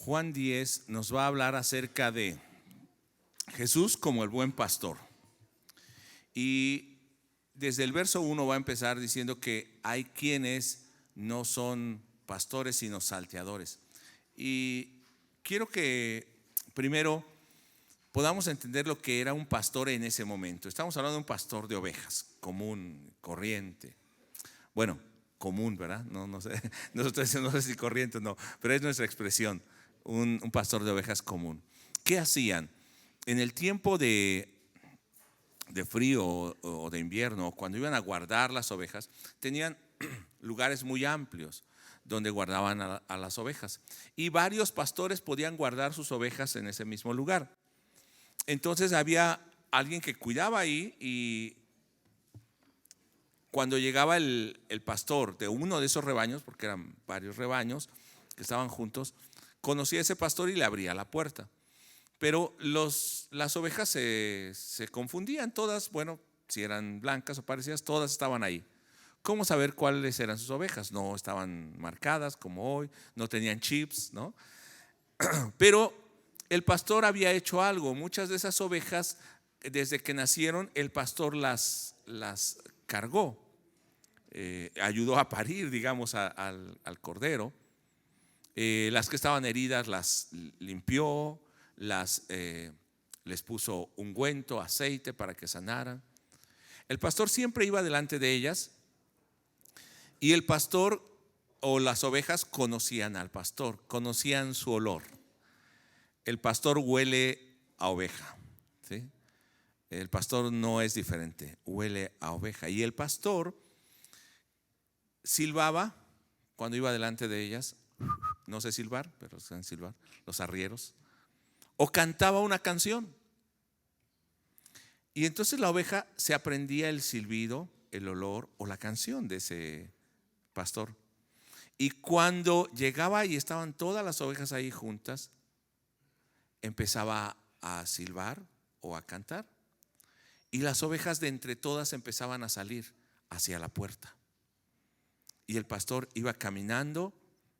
Juan 10 nos va a hablar acerca de Jesús como el buen pastor. Y desde el verso 1 va a empezar diciendo que hay quienes no son pastores sino salteadores. Y quiero que primero podamos entender lo que era un pastor en ese momento. Estamos hablando de un pastor de ovejas, común, corriente. Bueno, común, ¿verdad? No sé, nosotros no sé si corriente o no, pero es nuestra expresión, un pastor de ovejas común. ¿Qué hacían? En el tiempo de frío o de invierno, cuando iban a guardar las ovejas, tenían lugares muy amplios donde guardaban a las ovejas. Y varios pastores podían guardar sus ovejas en ese mismo lugar. Entonces había alguien que cuidaba ahí, y cuando llegaba el pastor de uno de esos rebaños, porque eran varios rebaños que estaban juntos, conocía a ese pastor y le abría la puerta. Pero las ovejas se confundían todas, bueno, si eran blancas o parecidas, todas estaban ahí. ¿Cómo saber cuáles eran sus ovejas? No estaban marcadas como hoy, no tenían chips, ¿no? Pero el pastor había hecho algo. Muchas de esas ovejas, desde que nacieron, el pastor las cargó, ayudó a parir, digamos, al cordero. Las que estaban heridas las limpió, les puso ungüento, aceite para que sanaran. El pastor siempre iba delante de ellas, y el pastor o las ovejas conocían al pastor, conocían su olor. El pastor huele a oveja, ¿sí? El pastor no es diferente, huele a oveja. Y el pastor silbaba cuando iba delante de ellas. No sé silbar, pero saben silbar, los arrieros. O cantaba una canción. Y entonces la oveja se aprendía el silbido, el olor o la canción de ese pastor. Y cuando llegaba y estaban todas las ovejas ahí juntas, empezaba a silbar o a cantar. Y las ovejas de entre todas empezaban a salir hacia la puerta. Y el pastor iba caminando.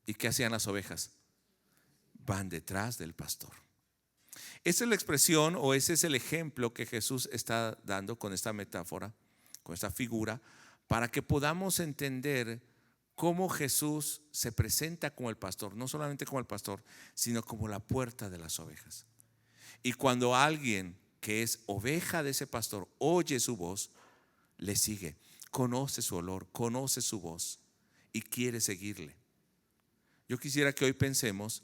¿Y qué hacían las ovejas? Van detrás del pastor. Esa es la expresión, o ese es el ejemplo que Jesús está dando con esta metáfora, con esta figura, para que podamos entender cómo Jesús se presenta como el pastor, no solamente como el pastor, sino como la puerta de las ovejas. Y cuando alguien que es oveja de ese pastor oye su voz, le sigue, conoce su olor, conoce su voz y quiere seguirle. Yo quisiera que hoy pensemos,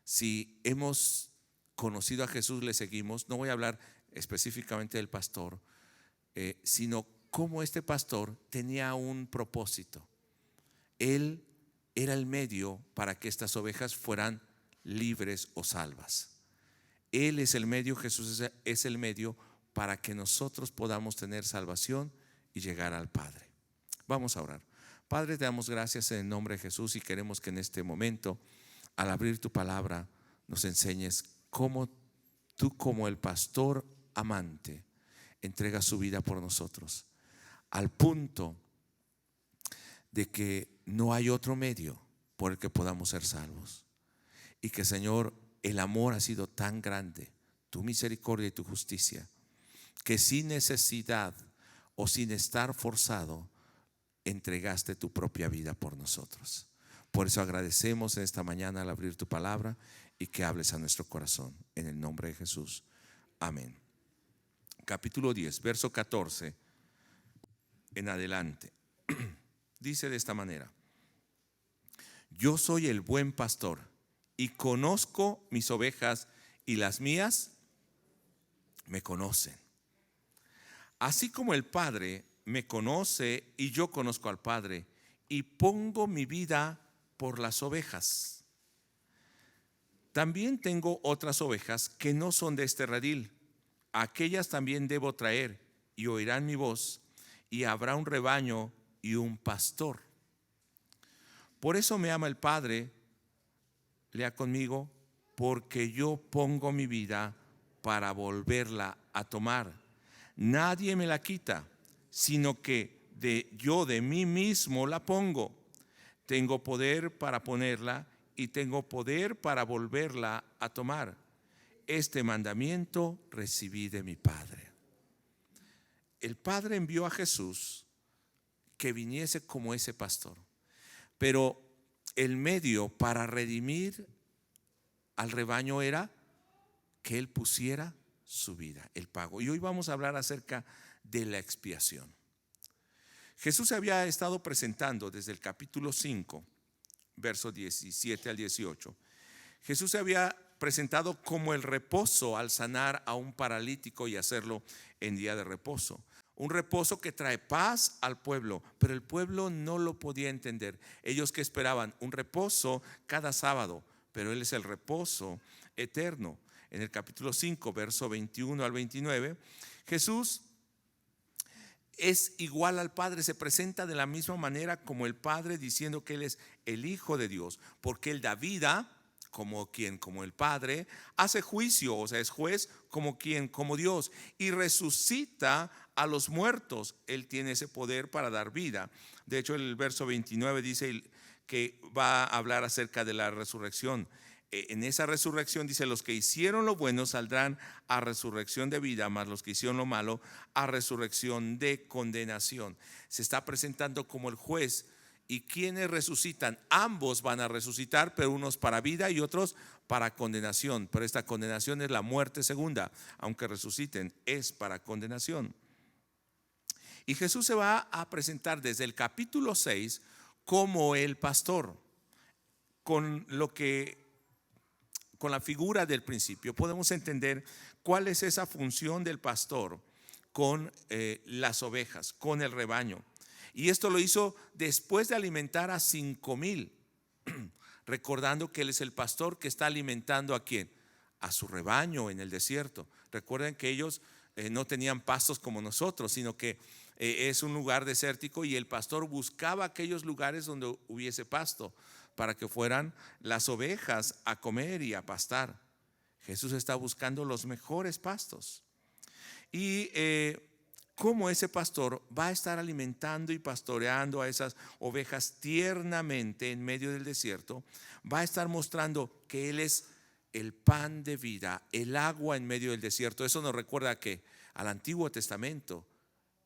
si hemos conocido a Jesús, le seguimos. No voy a hablar específicamente del pastor, sino cómo este pastor tenía un propósito. Él era el medio para que estas ovejas fueran libres o salvas. Él es el medio, Jesús es el medio para que nosotros podamos tener salvación y llegar al Padre. Vamos a orar. Padre, te damos gracias en el nombre de Jesús, y queremos que en este momento, al abrir tu palabra, nos enseñes cómo tú, como el pastor amante, entregas su vida por nosotros, al punto de que no hay otro medio por el que podamos ser salvos. Y que, Señor, el amor ha sido tan grande, tu misericordia y tu justicia, que sin necesidad o sin estar forzado, entregaste tu propia vida por nosotros. Por eso agradecemos en esta mañana al abrir tu palabra, y que hables a nuestro corazón, en el nombre de Jesús. Amén. Capítulo 10, verso 14 en adelante. Dice de esta manera: yo soy el buen pastor, y conozco mis ovejas, y las mías me conocen. Así como el Padre me conoce y yo conozco al Padre, y pongo mi vida por las ovejas. También tengo otras ovejas que no son de este redil. Aquellas también debo traer, y oirán mi voz, y habrá un rebaño y un pastor. Por eso me ama el Padre, lea conmigo, porque yo pongo mi vida para volverla a tomar. Nadie me la quita, sino que yo de mí mismo la pongo. Tengo poder para ponerla, y tengo poder para volverla a tomar. Este mandamiento recibí de mi Padre. El Padre envió a Jesús que viniese como ese pastor, pero el medio para redimir al rebaño era que Él pusiera su vida, el pago. Y hoy vamos a hablar acerca de la expiación. Jesús se había estado presentando desde el capítulo 5, versos 17 al 18. Jesús se había presentado como el reposo al sanar a un paralítico y hacerlo en día de reposo. Un reposo que trae paz al pueblo, pero el pueblo no lo podía entender. Ellos que esperaban un reposo cada sábado, pero Él es el reposo eterno. En el capítulo 5, verso 21 al 29, Jesús es igual al Padre, se presenta de la misma manera como el Padre, diciendo que Él es el Hijo de Dios, porque Él da vida como quien, como el Padre, hace juicio, o sea, es juez como quien, como Dios, y resucita a los muertos. Él tiene ese poder para dar vida. De hecho, el verso 29 dice que va a hablar acerca de la resurrección. En esa resurrección dice: los que hicieron lo bueno saldrán a resurrección de vida, mas los que hicieron lo malo a resurrección de condenación. Se está presentando como el juez. ¿Y quienes resucitan? Ambos van a resucitar, pero unos para vida y otros para condenación. Pero esta condenación es la muerte segunda. Aunque resuciten, es para condenación. Y Jesús se va a presentar desde el capítulo 6 como el pastor, con la figura del principio. Podemos entender cuál es esa función del pastor con las ovejas, con el rebaño. Y esto lo hizo después de alimentar a 5,000, recordando que Él es el pastor que está alimentando ¿a quién? A su rebaño en el desierto. Recuerden que ellos no tenían pastos como nosotros, sino que es un lugar desértico, y el pastor buscaba aquellos lugares donde hubiese pasto para que fueran las ovejas a comer y a pastar. Jesús está buscando los mejores pastos. Y como ese pastor va a estar alimentando y pastoreando a esas ovejas tiernamente en medio del desierto, va a estar mostrando que Él es el pan de vida, el agua en medio del desierto. Eso nos recuerda que al Antiguo Testamento,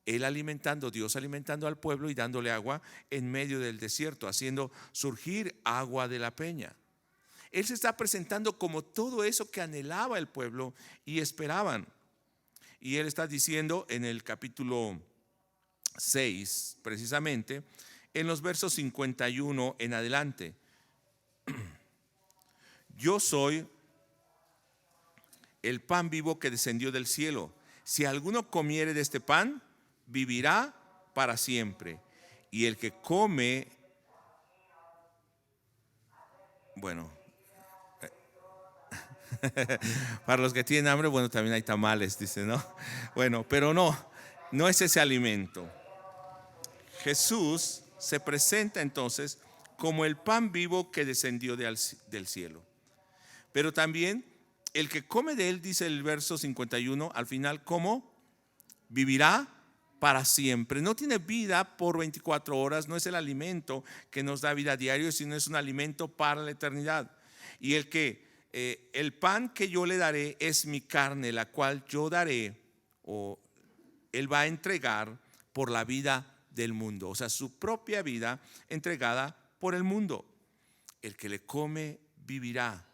Él alimentando, Dios alimentando al pueblo y dándole agua en medio del desierto, haciendo surgir agua de la peña. Él se está presentando como todo eso que anhelaba el pueblo y esperaban. Y Él está diciendo en el capítulo 6, precisamente, en los versos 51 en adelante: yo soy el pan vivo que descendió del cielo. Si alguno comiere de este pan, vivirá para siempre. Y el que come, bueno, para los que tienen hambre, bueno, también hay tamales, dice, ¿no? Bueno, pero no es ese alimento. Jesús se presenta entonces como el pan vivo que descendió del cielo. Pero también el que come de él, dice el verso 51, al final, ¿cómo? Vivirá para siempre. No tiene vida por 24 horas, no es el alimento que nos da vida diario, sino es un alimento para la eternidad. Y el pan que yo le daré es mi carne, la cual yo daré, o Él va a entregar por la vida del mundo, o sea, su propia vida entregada por el mundo. El que le come vivirá,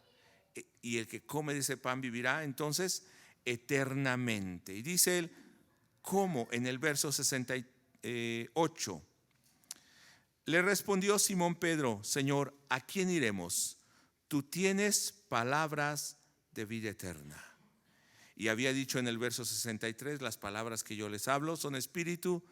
y el que come de ese pan vivirá entonces eternamente. Y dice Él, ¿cómo? En el verso 68. Le respondió Simón Pedro: Señor, ¿a quién iremos? Tú tienes palabras de vida eterna. Y había dicho en el verso 63: las palabras que yo les hablo son espíritu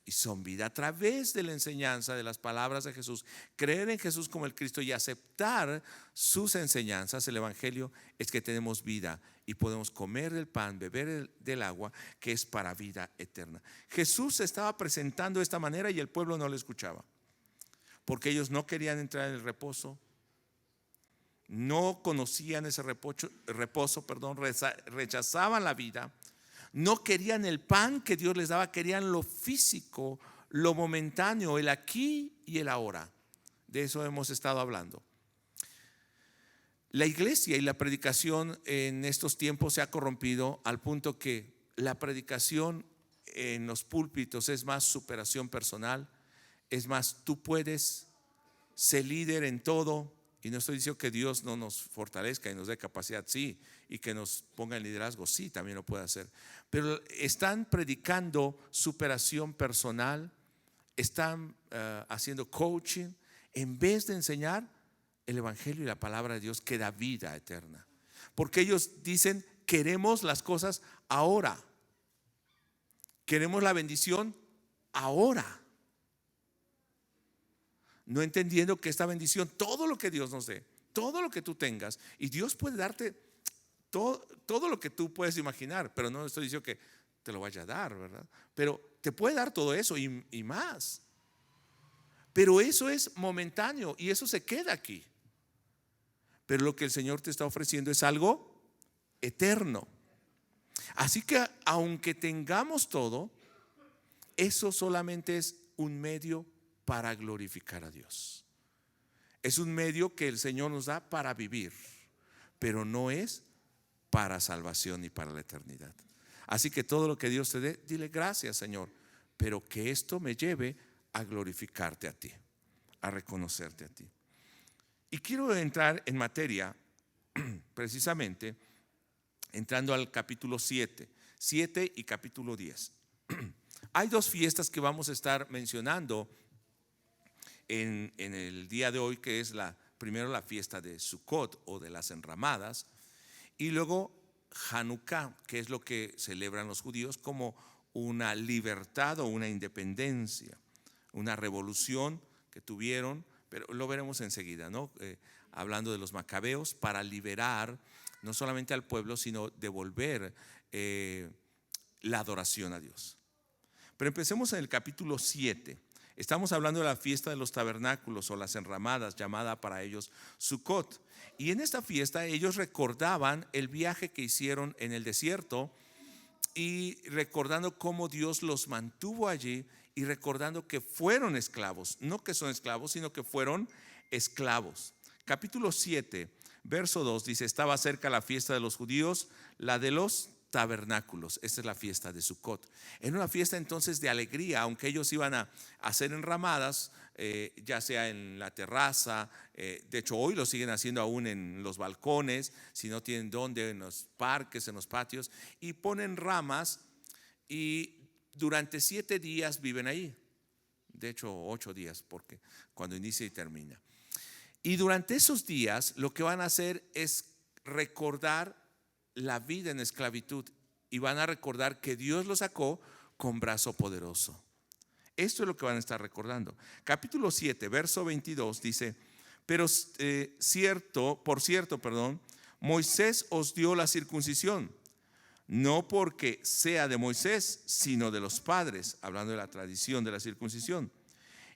y son vida. A través de la enseñanza de las palabras de Jesús, creer en Jesús como el Cristo y aceptar sus enseñanzas, el evangelio, es que tenemos vida y podemos comer del pan, beber del agua, que es para vida eterna. Jesús se estaba presentando de esta manera y el pueblo no le escuchaba, porque ellos no querían entrar en el reposo, no conocían ese reposo, rechazaban la vida, no querían el pan que Dios les daba, querían lo físico, lo momentáneo, el aquí y el ahora. De eso hemos estado hablando. La iglesia y la predicación en estos tiempos se ha corrompido al punto que la predicación en los púlpitos es más superación personal, es más, tú puedes ser líder en todo. Y no estoy diciendo que Dios no nos fortalezca y nos dé capacidad, sí, y que nos ponga en liderazgo, sí, también lo puede hacer. Pero están predicando superación personal, están haciendo coaching, en vez de enseñar el evangelio y la palabra de Dios que da vida eterna. Porque ellos dicen, queremos las cosas ahora, queremos la bendición ahora, no entendiendo que esta bendición, todo lo que Dios nos dé, todo lo que tú tengas, y Dios puede darte todo lo que tú puedes imaginar, pero no estoy diciendo que te lo vaya a dar, ¿verdad? Pero te puede dar todo eso y más. Pero eso es momentáneo y eso se queda aquí. Pero lo que el Señor te está ofreciendo es algo eterno. Así que aunque tengamos todo, eso solamente es un medio para glorificar a Dios. Es un medio que el Señor nos da para vivir, pero no es para salvación y para la eternidad. Así que todo lo que Dios te dé, dile gracias, Señor, pero que esto me lleve a glorificarte a ti, a reconocerte a ti. Y quiero entrar en materia, precisamente entrando al capítulo 7 y capítulo 10. Hay dos fiestas que vamos a estar mencionando en el día de hoy, que es primero la fiesta de Sukkot o de las enramadas, y luego Hanukkah, que es lo que celebran los judíos como una libertad o una independencia, una revolución que tuvieron, pero lo veremos enseguida, ¿no? Hablando de los macabeos, para liberar no solamente al pueblo, sino devolver la adoración a Dios. Pero empecemos en el capítulo 7. Estamos hablando de la fiesta de los tabernáculos o las enramadas, llamada para ellos Sukkot. Y en esta fiesta ellos recordaban el viaje que hicieron en el desierto, y recordando cómo Dios los mantuvo allí, y recordando que fueron esclavos, no que son esclavos, sino que fueron esclavos. Capítulo 7, verso 2 dice: estaba cerca la fiesta de los judíos, la de los tabernáculos. Esta es la fiesta de Sukkot. Era una fiesta entonces de alegría, aunque ellos iban a hacer enramadas, ya sea en la terraza, de hecho hoy lo siguen haciendo aún en los balcones, si no tienen dónde, en los parques, en los patios, y ponen ramas y durante 7 días viven ahí. De hecho 8 días, porque cuando inicia y termina. Y durante esos días lo que van a hacer es recordar la vida en esclavitud, y van a recordar que Dios los sacó con brazo poderoso. Esto es lo que van a estar recordando. Capítulo 7, verso 22 dice: pero por cierto, Moisés os dio la circuncisión, no porque sea de Moisés, sino de los padres, hablando de la tradición de la circuncisión.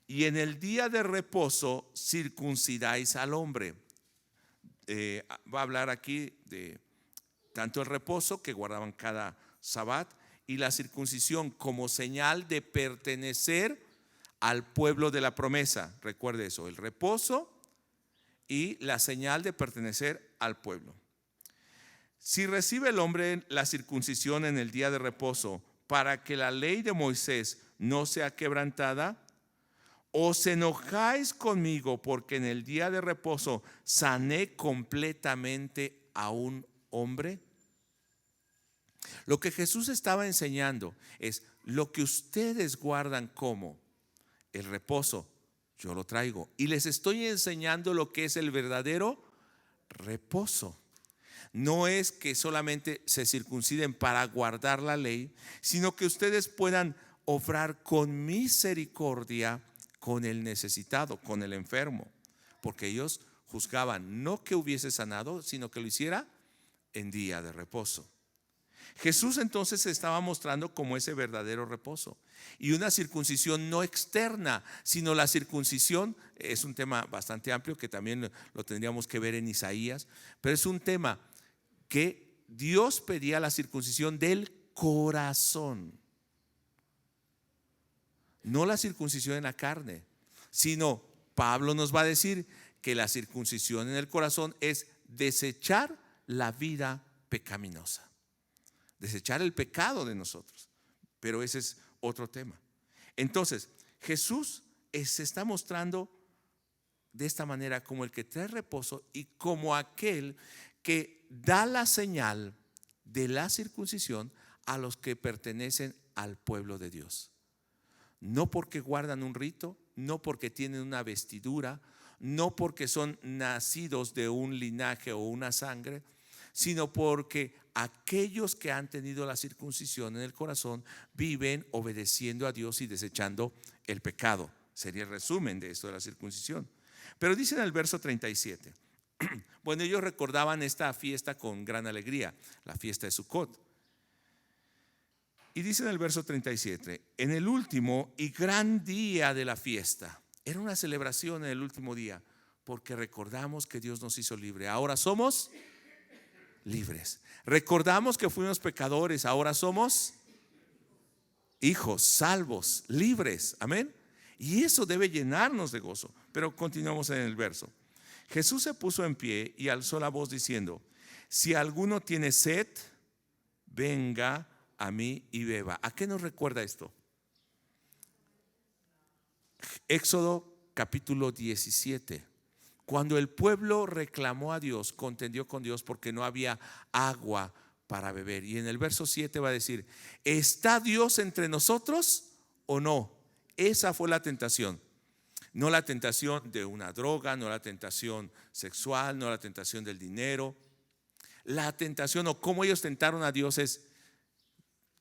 Y en el día de reposo circuncidáis al hombre. Va a hablar aquí de tanto el reposo que guardaban cada sabbat, y la circuncisión como señal de pertenecer al pueblo de la promesa. Recuerde eso, el reposo y la señal de pertenecer al pueblo. Si recibe el hombre la circuncisión en el día de reposo, para que la ley de Moisés no sea quebrantada, ¿os enojáis conmigo porque en el día de reposo sané completamente a un hombre? Lo que Jesús estaba enseñando es: lo que ustedes guardan como el reposo, yo lo traigo, y les estoy enseñando lo que es el verdadero reposo. No es que solamente se circunciden para guardar la ley, sino que ustedes puedan obrar con misericordia con el necesitado, con el enfermo, porque ellos juzgaban no que hubiese sanado, sino que lo hiciera en día de reposo. Jesús entonces se estaba mostrando como ese verdadero reposo, y una circuncisión no externa, sino la circuncisión. Es un tema bastante amplio que también lo tendríamos que ver en Isaías, pero es un tema que Dios pedía la circuncisión del corazón, no la circuncisión en la carne, sino Pablo nos va a decir que la circuncisión en el corazón es desechar la vida pecaminosa, desechar el pecado de nosotros. Pero ese es otro tema. Entonces, Jesús se está mostrando de esta manera como el que trae reposo y como aquel que da la señal de la circuncisión a los que pertenecen al pueblo de Dios. No porque guardan un rito, no porque tienen una vestidura, no porque son nacidos de un linaje o una sangre, sino porque aquellos que han tenido la circuncisión en el corazón viven obedeciendo a Dios y desechando el pecado. Sería el resumen de esto de la circuncisión. Pero dice en el verso 37, bueno, ellos recordaban esta fiesta con gran alegría, la fiesta de Sucot. Y dice en el verso 37, en el último y gran día de la fiesta. Era una celebración en el último día, porque recordamos que Dios nos hizo libre. Ahora somos libres. Recordamos que fuimos pecadores, ahora somos hijos, salvos, libres. Amén. Y eso debe llenarnos de gozo. Pero continuamos en el verso. Jesús se puso en pie y alzó la voz diciendo: si alguno tiene sed, venga a mí y beba. ¿A qué nos recuerda esto? Éxodo capítulo 17. Cuando el pueblo reclamó a Dios, contendió con Dios porque no había agua para beber. Y en el verso 7 va a decir: ¿está Dios entre nosotros o no? Esa fue la tentación. No la tentación de una droga, no la tentación sexual, no la tentación del dinero. La tentación, o cómo ellos tentaron a Dios, es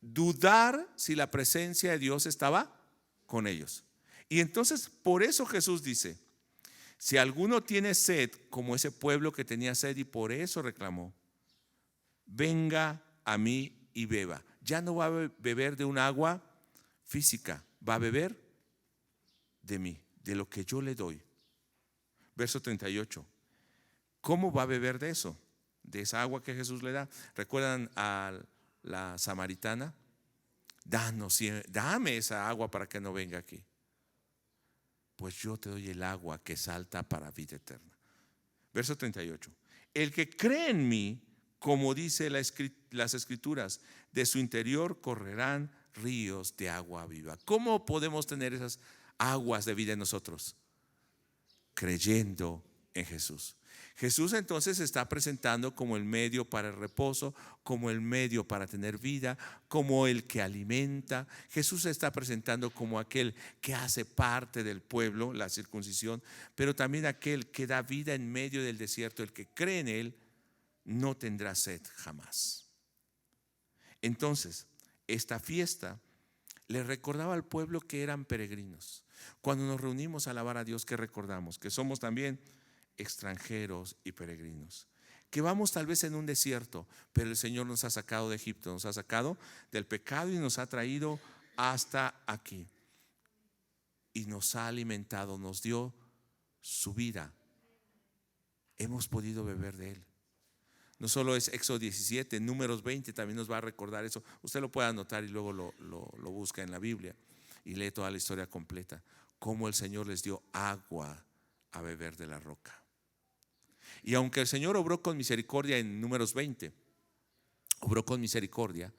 dudar si la presencia de Dios estaba con ellos. Y entonces por eso Jesús dice: si alguno tiene sed, como ese pueblo que tenía sed y por eso reclamó, venga a mí y beba. Ya no va a beber de un agua física, va a beber de mí, de lo que yo le doy. Verso 38. ¿Cómo va a beber de eso? De esa agua que Jesús le da. ¿Recuerdan a la samaritana? Dame esa agua para que no venga aquí. Pues yo te doy el agua que salta para vida eterna. Verso 38. El que cree en mí, como dice las escrituras, de su interior correrán ríos de agua viva. ¿Cómo podemos tener esas aguas de vida en nosotros? Creyendo en Jesús. Jesús entonces se está presentando como el medio para el reposo, como el medio para tener vida, como el que alimenta. Jesús se está presentando como aquel que hace parte del pueblo, la circuncisión, pero también aquel que da vida en medio del desierto. El que cree en él no tendrá sed jamás. Entonces, esta fiesta le recordaba al pueblo que eran peregrinos. Cuando nos reunimos a alabar a Dios, ¿qué recordamos? Que somos también extranjeros y peregrinos, que vamos tal vez en un desierto, pero el Señor nos ha sacado de Egipto, nos ha sacado del pecado y nos ha traído hasta aquí y nos ha alimentado, nos dio su vida. Hemos podido beber de él. No solo es Éxodo 17, Números 20 también nos va a recordar eso. Usted lo puede anotar y luego lo busca en la Biblia y lee toda la historia completa, cómo el Señor les dio agua a beber de la roca. Y aunque el Señor obró con misericordia en Números 20, obró con misericordia,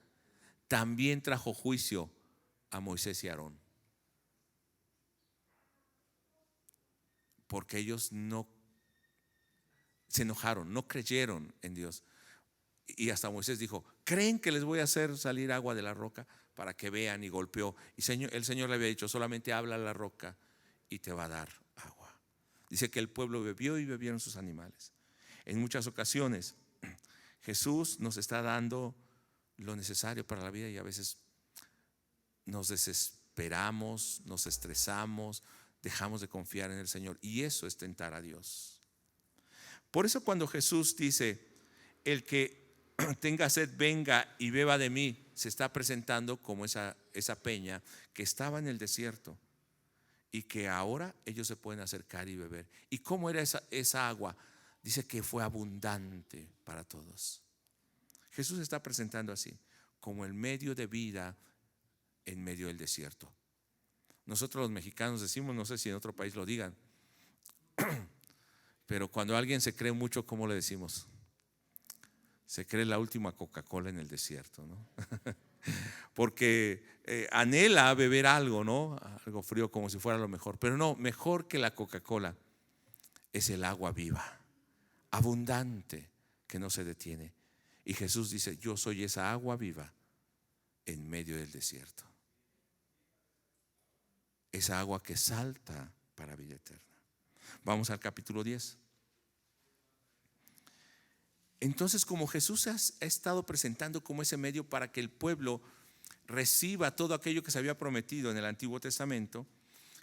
también trajo juicio a Moisés y Aarón, porque ellos no se enojaron, no creyeron en Dios. Y hasta Moisés dijo: ¿creen que les voy a hacer salir agua de la roca? Para que vean, y golpeó. Y el Señor le había dicho: solamente habla a la roca y te va a dar agua. Dice que el pueblo bebió y bebieron sus animales. En muchas ocasiones Jesús nos está dando lo necesario para la vida y a veces nos desesperamos, nos estresamos, dejamos de confiar en el Señor, y eso es tentar a Dios. Por eso cuando Jesús dice: el que tenga sed venga y beba de mí, se está presentando como esa peña que estaba en el desierto y que ahora ellos se pueden acercar y beber. ¿Y cómo era esa agua? Dice que fue abundante para todos. Jesús se está presentando así, como el medio de vida en medio del desierto. Nosotros los mexicanos decimos, no sé si en otro país lo digan, Pero cuando alguien se cree mucho, ¿cómo le decimos? Se cree la última Coca-Cola en el desierto, ¿no? Porque anhela beber algo, ¿no? Algo frío como si fuera lo mejor. Pero no, mejor que la Coca-Cola es el agua viva, abundante, que no se detiene. Y Jesús dice: yo soy esa agua viva en medio del desierto. Esa agua que salta para vida eterna. Vamos al capítulo 10. Entonces, como Jesús ha estado presentando como ese medio para que el pueblo reciba todo aquello que se había prometido en el Antiguo Testamento,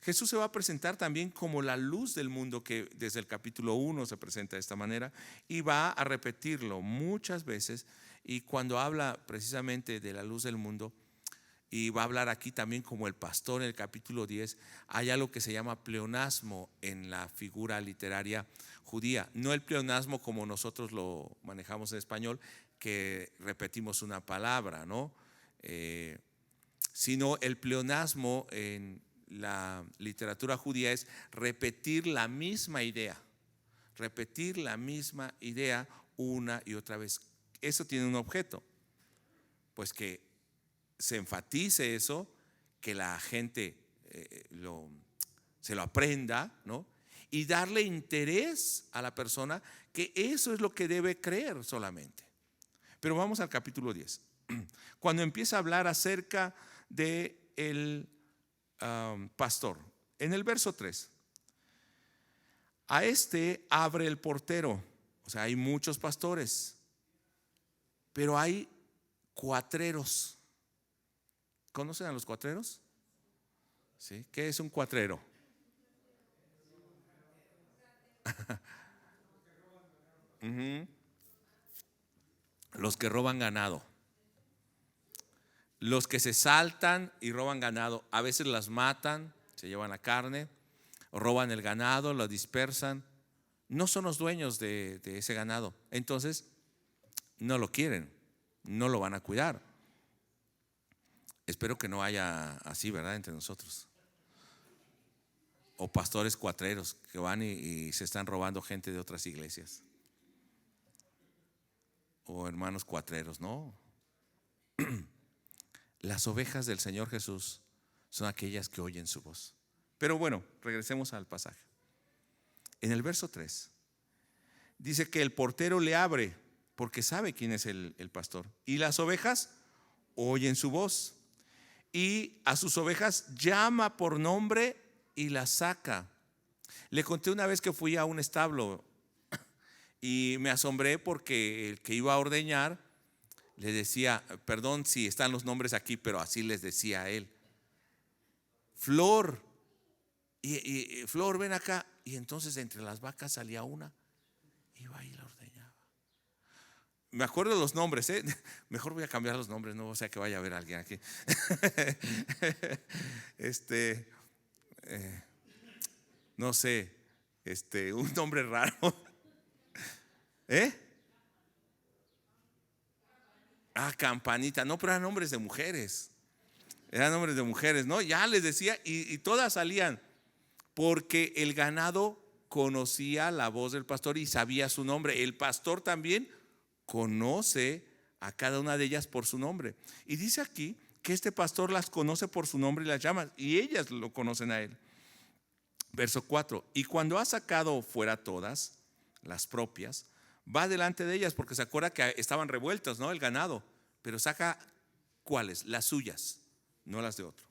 Jesús se va a presentar también como la luz del mundo, que desde el capítulo 1 se presenta de esta manera, y va a repetirlo muchas veces. Y cuando habla precisamente de la luz del mundo, y va a hablar aquí también como el pastor en el capítulo 10, hay algo que se llama pleonasmo en la figura literaria judía. No el pleonasmo como nosotros lo manejamos en español, que repetimos una palabra, ¿no? Sino el pleonasmo en la literatura judía es repetir la misma idea. Repetir la misma idea una y otra vez. Eso tiene un objeto, pues que se enfatice eso, que la gente se lo aprenda, ¿no? Y darle interés a la persona, que eso es lo que debe creer solamente. Pero vamos al capítulo 10. Cuando empieza a hablar acerca de el pastor, en el verso 3, a este abre el portero. O sea, hay muchos pastores, pero hay cuatreros. ¿Conocen a los cuatreros? ¿Sí? ¿Qué es un cuatrero? Los que roban ganado. Los que se saltan y roban ganado. A veces las matan, se llevan la carne, roban el ganado, lo dispersan. No son los dueños de ese ganado. Entonces, no lo quieren, no lo van a cuidar. Espero que no haya así, ¿verdad?, entre nosotros. O pastores cuatreros que van y se están robando gente de otras iglesias. O hermanos cuatreros, no. Las ovejas del Señor Jesús son aquellas que oyen su voz. Pero bueno, regresemos al pasaje. En el verso 3 dice que el portero le abre porque sabe quién es el pastor. Y las ovejas oyen su voz. Y a sus ovejas llama por nombre y las saca. Le conté una vez que fui a un establo y me asombré porque el que iba a ordeñar le decía, perdón si están los nombres aquí, pero así les decía a él: Flor, y Flor, ven acá. Y entonces entre las vacas salía una, iba y la ordeñaba. Me acuerdo de los nombres, mejor voy a cambiar los nombres, no, o sea que vaya a haber alguien aquí. No sé, un nombre raro. Campanita, no, pero eran nombres de mujeres. Eran nombres de mujeres, ¿no? Ya les decía, y todas salían, porque el ganado conocía la voz del pastor y sabía su nombre. El pastor también conoce a cada una de ellas por su nombre. Y dice aquí que este pastor las conoce por su nombre y las llama, y ellas lo conocen a él. Verso 4: y cuando ha sacado fuera todas las propias, va delante de ellas, porque se acuerda que estaban revueltas, ¿no?, el ganado, pero saca ¿cuáles? Las suyas, no las de otro.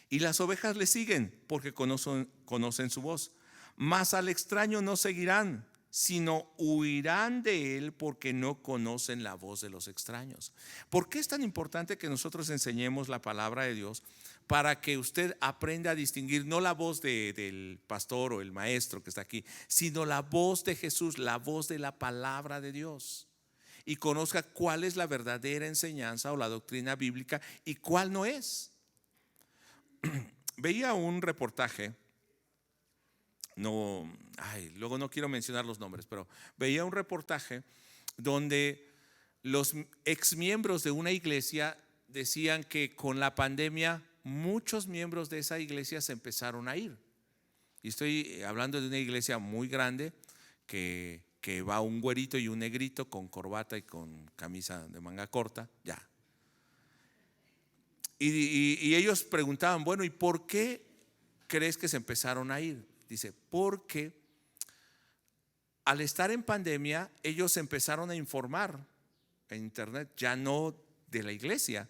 Y las ovejas le siguen porque conocen su voz. Mas al extraño no seguirán, sino huirán de él, porque no conocen la voz de los extraños. ¿Por qué es tan importante que nosotros enseñemos la palabra de Dios? Para que usted aprenda a distinguir no la voz del pastor o el maestro que está aquí, sino la voz de Jesús, la voz de la palabra de Dios, y conozca cuál es la verdadera enseñanza o la doctrina bíblica y cuál no es. Veía un reportaje, luego no quiero mencionar los nombres, pero veía un reportaje donde los exmiembros de una iglesia decían que con la pandemia muchos miembros de esa iglesia se empezaron a ir. Y estoy hablando de una iglesia muy grande que va un güerito y un negrito con corbata y con camisa de manga corta, ya. Y ellos preguntaban, bueno, ¿y por qué crees que se empezaron a ir? Dice, porque al estar en pandemia, ellos empezaron a informar en internet, ya no de la iglesia,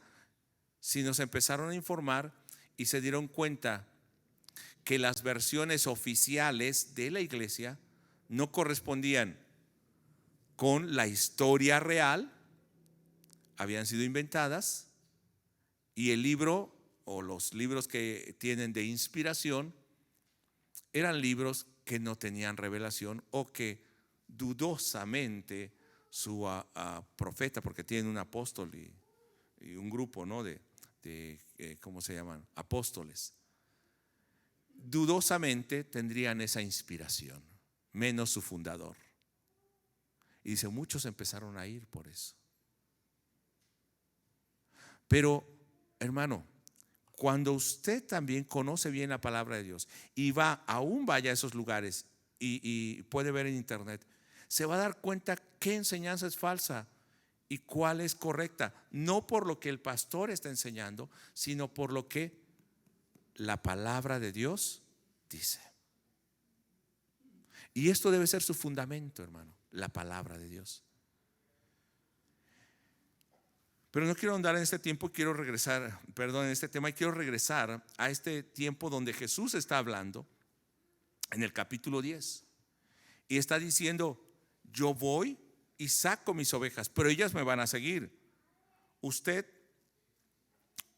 sino se empezaron a informar y se dieron cuenta que las versiones oficiales de la iglesia no correspondían con la historia real, habían sido inventadas, y el libro o los libros que tienen de inspiración eran libros que no tenían revelación o que dudosamente su profeta, porque tienen un apóstol y un grupo, ¿no? de ¿cómo se llaman? Apóstoles. Dudosamente tendrían esa inspiración, menos su fundador. Y dice, muchos empezaron a ir por eso. Pero, hermano, cuando usted también conoce bien la palabra de Dios y aún vaya a esos lugares y puede ver en internet, se va a dar cuenta qué enseñanza es falsa y cuál es correcta. No por lo que el pastor está enseñando, sino por lo que la palabra de Dios dice. Y esto debe ser su fundamento, hermano, la palabra de Dios. Pero no quiero andar en este tiempo, quiero regresar, en este tema, y quiero regresar a este tiempo donde Jesús está hablando en el capítulo 10 y está diciendo, yo voy y saco mis ovejas, pero ellas me van a seguir. Usted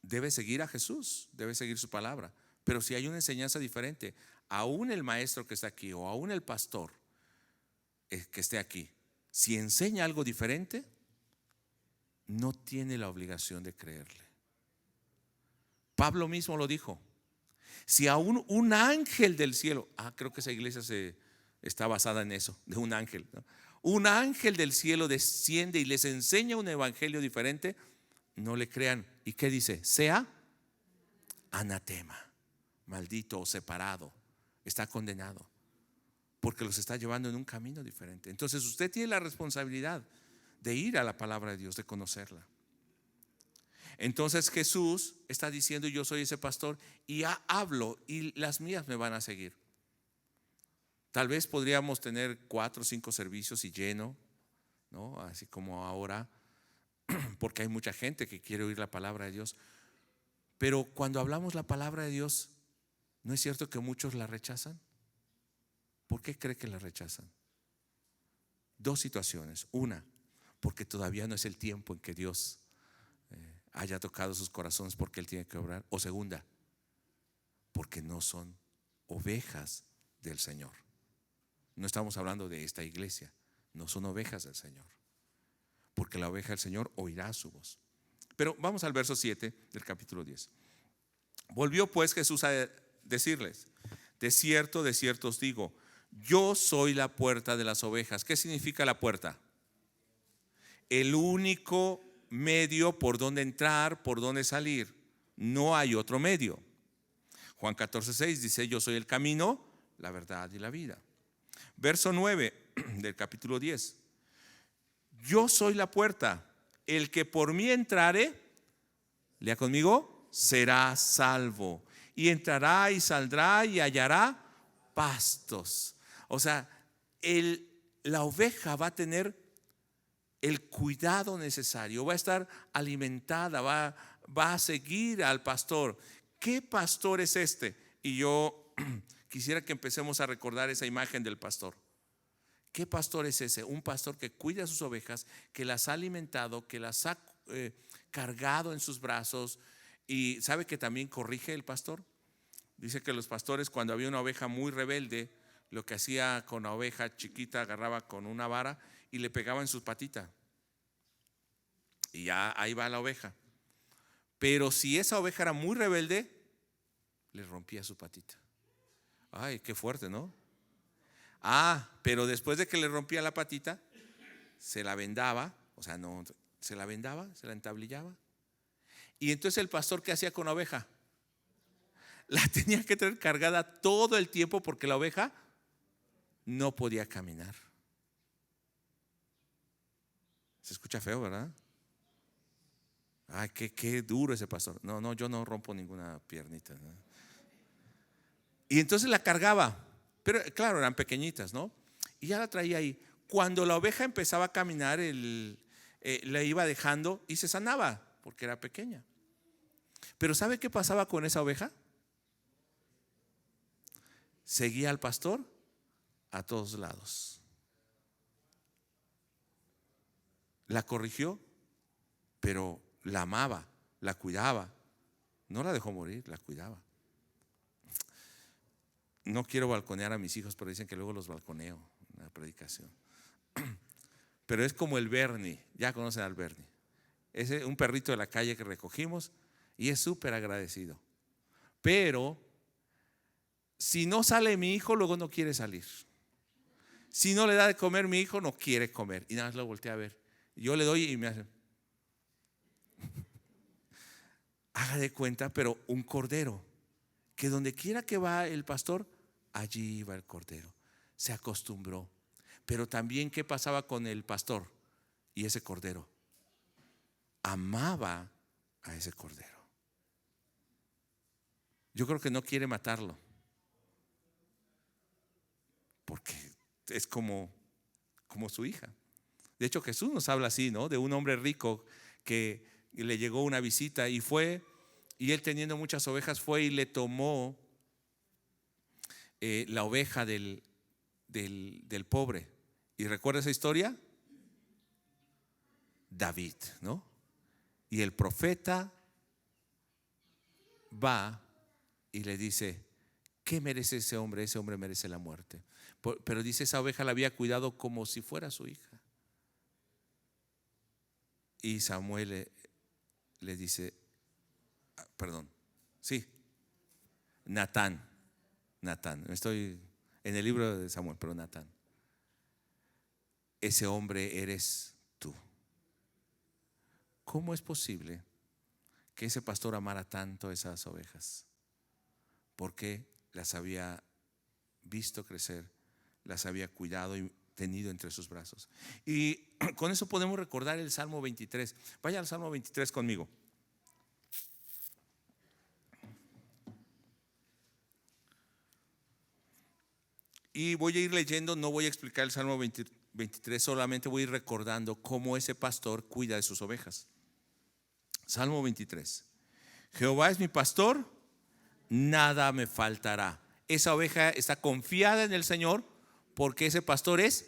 debe seguir a Jesús, debe seguir su palabra, pero si hay una enseñanza diferente, aún el maestro que está aquí o aún el pastor que esté aquí, si enseña algo diferente, no tiene la obligación de creerle. Pablo mismo lo dijo. Si aún un ángel del cielo, creo que esa iglesia está basada en eso, de un ángel, ¿no? Un ángel del cielo desciende y les enseña un evangelio diferente, no le crean. ¿Y qué dice? Sea anatema, maldito o separado, está condenado, porque los está llevando en un camino diferente. Entonces usted tiene la responsabilidad de ir a la palabra de Dios, de conocerla. Entonces Jesús está diciendo, yo soy ese pastor y hablo y las mías me van a seguir. Tal vez podríamos tener 4 o 5 servicios y lleno, ¿no? Así como ahora, porque hay mucha gente que quiere oír la palabra de Dios. Pero cuando hablamos la palabra de Dios, ¿no es cierto que muchos la rechazan? ¿Por qué cree que la rechazan? 2 situaciones. Una, porque todavía no es el tiempo en que Dios haya tocado sus corazones porque Él tiene que obrar. O segunda, porque no son ovejas del Señor. No estamos hablando de esta iglesia, no son ovejas del Señor, porque la oveja del Señor oirá su voz. Pero vamos al verso 7 del capítulo 10. Volvió pues Jesús a decirles, de cierto os digo, yo soy la puerta de las ovejas. ¿Qué significa la puerta? El único medio por donde entrar, por donde salir. No hay otro medio. Juan 14:6 dice, yo soy el camino, la verdad y la vida. Verso 9 del capítulo 10. Yo soy la puerta. El que por mí entrare, lea conmigo, será salvo. Y entrará y saldrá y hallará pastos. O sea, la oveja va a tener el cuidado necesario, va a estar alimentada, va a seguir al pastor. ¿Qué pastor es este? Y yo quisiera que empecemos a recordar esa imagen del pastor. ¿Qué pastor es ese? Un pastor que cuida a sus ovejas, que las ha alimentado, que las ha cargado en sus brazos. Y ¿sabe que también corrige el pastor? Dice que los pastores, cuando había una oveja muy rebelde, lo que hacía con la oveja chiquita, agarraba con una vara y le pegaba en sus patitas. Y ya ahí va la oveja. Pero si esa oveja era muy rebelde, le rompía su patita. Ay, qué fuerte, ¿no? Pero después de que le rompía la patita, se la vendaba, o sea, no, se la vendaba, se la entablillaba. Y entonces el pastor, ¿qué hacía con la oveja? la tenía que tener cargada todo el tiempo porque la oveja no podía caminar. Se escucha feo, ¿verdad? Ay, qué duro ese pastor. No, yo no rompo ninguna piernita, ¿no? Y entonces la cargaba, pero claro, eran pequeñitas, ¿no? Y ya la traía ahí. Cuando la oveja empezaba a caminar, la iba dejando y se sanaba porque era pequeña. Pero ¿sabe qué pasaba con esa oveja? Seguía al pastor a todos lados. La corrigió, pero la amaba, la cuidaba. No la dejó morir, la cuidaba. No quiero balconear a mis hijos, pero dicen que luego los balconeo en la predicación. Pero es como el Bernie, ya conocen al Bernie. Es un perrito de la calle que recogimos y es súper agradecido. Pero si no sale mi hijo, luego no quiere salir. Si no le da de comer mi hijo, no quiere comer. Y nada más lo volteé a ver. Yo le doy y me hace. Haga de cuenta, pero un cordero, que donde quiera que va el pastor, allí va el cordero. Se acostumbró. Pero también, ¿qué pasaba con el pastor y ese cordero? Amaba a ese cordero. Yo creo que no quiere matarlo, porque es como su hija. De hecho, Jesús nos habla así, ¿no? De un hombre rico que le llegó una visita y fue, y él teniendo muchas ovejas fue y le tomó la oveja del pobre. ¿Y recuerda esa historia? David, ¿no? Y el profeta va y le dice: ¿qué merece ese hombre? Ese hombre merece la muerte. Pero dice, esa oveja la había cuidado como si fuera su hija. Y Samuel le dice, perdón, sí, Natán, estoy en el libro de Samuel, pero Natán, ese hombre eres tú. ¿Cómo es posible que ese pastor amara tanto a esas ovejas? Porque las había visto crecer, las había cuidado y tenido entre sus brazos. Y con eso podemos recordar el Salmo 23. Vaya al Salmo 23 conmigo. Y voy a ir leyendo, no voy a explicar el Salmo 23, solamente voy a ir recordando cómo ese pastor cuida de sus ovejas. Salmo 23. Jehová es mi pastor, nada me faltará. Esa oveja está confiada en el Señor porque ese pastor es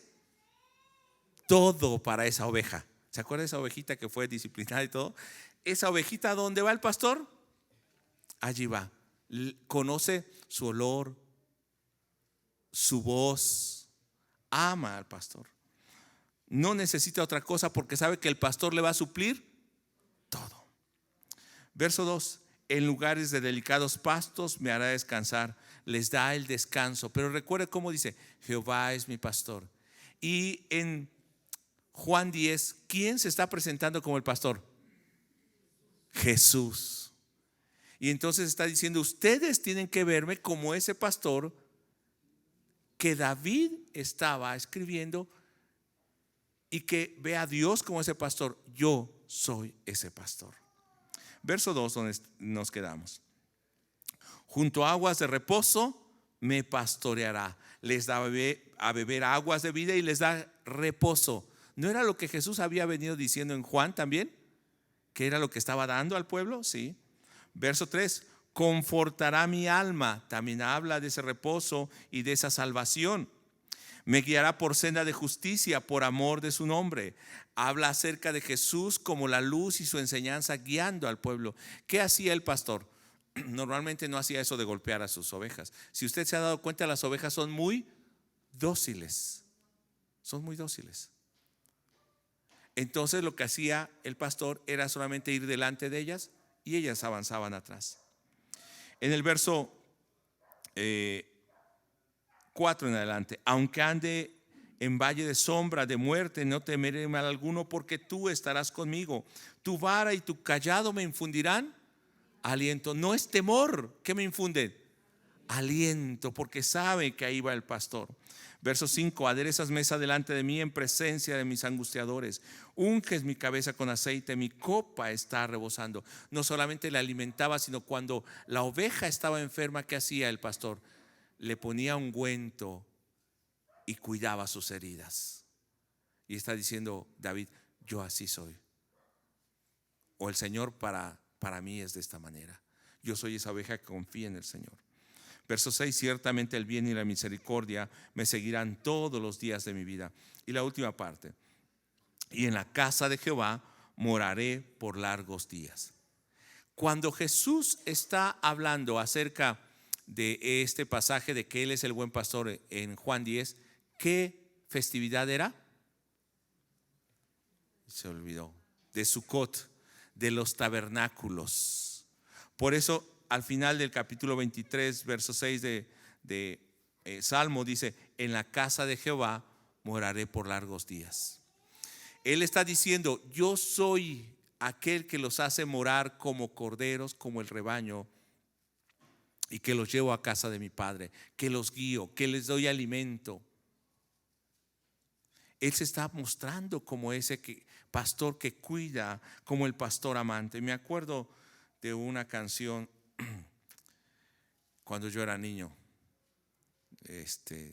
todo para esa oveja. ¿Se acuerda de esa ovejita que fue disciplinada y todo? Esa ovejita, ¿dónde va el pastor? Allí va. Conoce su olor, su voz, ama al pastor. No necesita otra cosa porque sabe que el pastor le va a suplir todo. Verso 2. En lugares de delicados pastos me hará descansar, les da el descanso. Pero recuerde cómo dice: Jehová es mi pastor. Y en Juan 10, ¿quién se está presentando como el pastor? Jesús. Y entonces está diciendo: ustedes tienen que verme como ese pastor que David estaba escribiendo, y que ve a Dios como ese pastor. Yo soy ese pastor. Verso 2, donde nos quedamos. Junto a aguas de reposo me pastoreará, les da a beber aguas de vida y les da reposo. ¿No era lo que Jesús había venido diciendo en Juan también? ¿Que era lo que estaba dando al pueblo? Sí. Verso 3. Confortará mi alma. También habla de ese reposo y de esa salvación. Me guiará por senda de justicia por amor de su nombre. Habla acerca de Jesús como la luz y su enseñanza guiando al pueblo. ¿Qué hacía el pastor? Normalmente no hacía eso de golpear a sus ovejas. Si usted se ha dado cuenta, las ovejas son muy dóciles. Son muy dóciles. Entonces lo que hacía el pastor era solamente ir delante de ellas y ellas avanzaban atrás. En el verso 4 en adelante: aunque ande en valle de sombra de muerte, no temeré mal alguno, porque tú estarás conmigo. Tu vara y tu cayado me infundirán aliento. No es temor que me infunden, aliento, porque sabe que ahí va el pastor. Verso 5: aderezas mesa delante de mí en presencia de mis angustiadores, unges mi cabeza con aceite, mi copa está rebosando. No solamente la alimentaba, sino cuando la oveja estaba enferma, ¿qué hacía el pastor? Le ponía ungüento y cuidaba sus heridas. Y está diciendo David: yo así soy, o el Señor para mí es de esta manera. Yo soy esa oveja que confía en el Señor. Verso 6: ciertamente el bien y la misericordia me seguirán todos los días de mi vida. Y la última parte: y en la casa de Jehová moraré por largos días. Cuando Jesús está hablando acerca de este pasaje de que Él es el buen pastor en Juan 10, ¿qué festividad era? Se olvidó. De Sucot, de los tabernáculos. Por eso al final del capítulo 23, verso 6 de Salmo dice: en la casa de Jehová moraré por largos días. Él está diciendo: yo soy aquel que los hace morar como corderos, como el rebaño, y que los llevo a casa de mi Padre, que los guío, que les doy alimento. Él se está mostrando como ese pastor que cuida, como el pastor amante. Me acuerdo de una canción cuando yo era niño.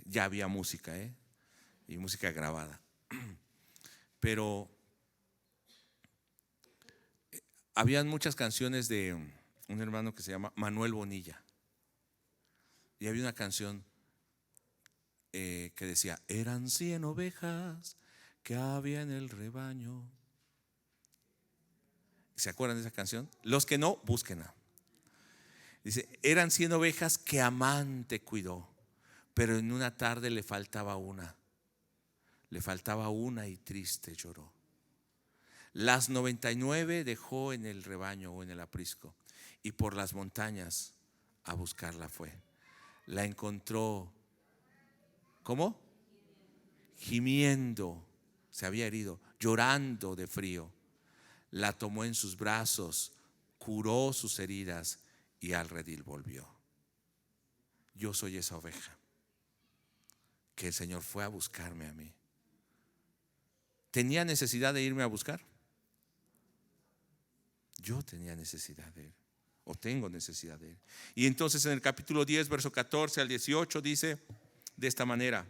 Ya había música, y música grabada. Pero habían muchas canciones de un hermano que se llama Manuel Bonilla. Y había una canción que decía: eran 100 ovejas que había en el rebaño. ¿Se acuerdan de esa canción? Los que no, búsquenla. Dice: eran 100 ovejas que amante cuidó, pero en una tarde le faltaba una. Le faltaba una y triste lloró. Las 99 dejó en el rebaño o en el aprisco, y por las montañas a buscarla fue. La encontró, ¿cómo? Gimiendo, se había herido, llorando de frío. La tomó en sus brazos, curó sus heridas y al redil volvió. Yo soy esa oveja que el Señor fue a buscarme a mí. ¿Tenía necesidad de irme a buscar? Yo tenía necesidad de él, o tengo necesidad de él. Y entonces en el capítulo 10, verso 14 al 18 dice de esta manera: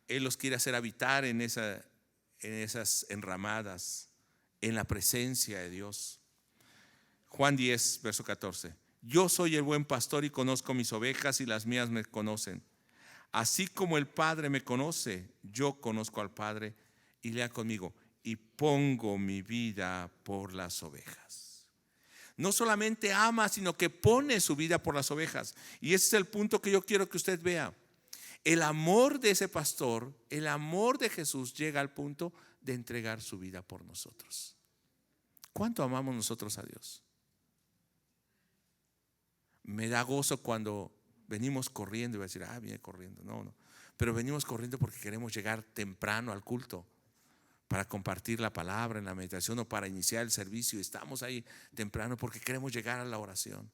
Él los quiere hacer habitar en esas enramadas, en la presencia de Dios. Juan 10, verso 14: yo soy el buen pastor y conozco mis ovejas y las mías me conocen. Así como el Padre me conoce, yo conozco al Padre y lea conmigo: y pongo mi vida por las ovejas. No solamente ama, sino que pone su vida por las ovejas. Y ese es el punto que yo quiero que usted vea. El amor de ese pastor, el amor de Jesús llega al punto de entregar su vida por nosotros. ¿Cuánto amamos nosotros a Dios? Me da gozo cuando venimos corriendo. Y voy a decir: viene corriendo. No. Pero venimos corriendo porque queremos llegar temprano al culto, para compartir la palabra en la meditación o para iniciar el servicio. Estamos ahí temprano porque queremos llegar a la oración.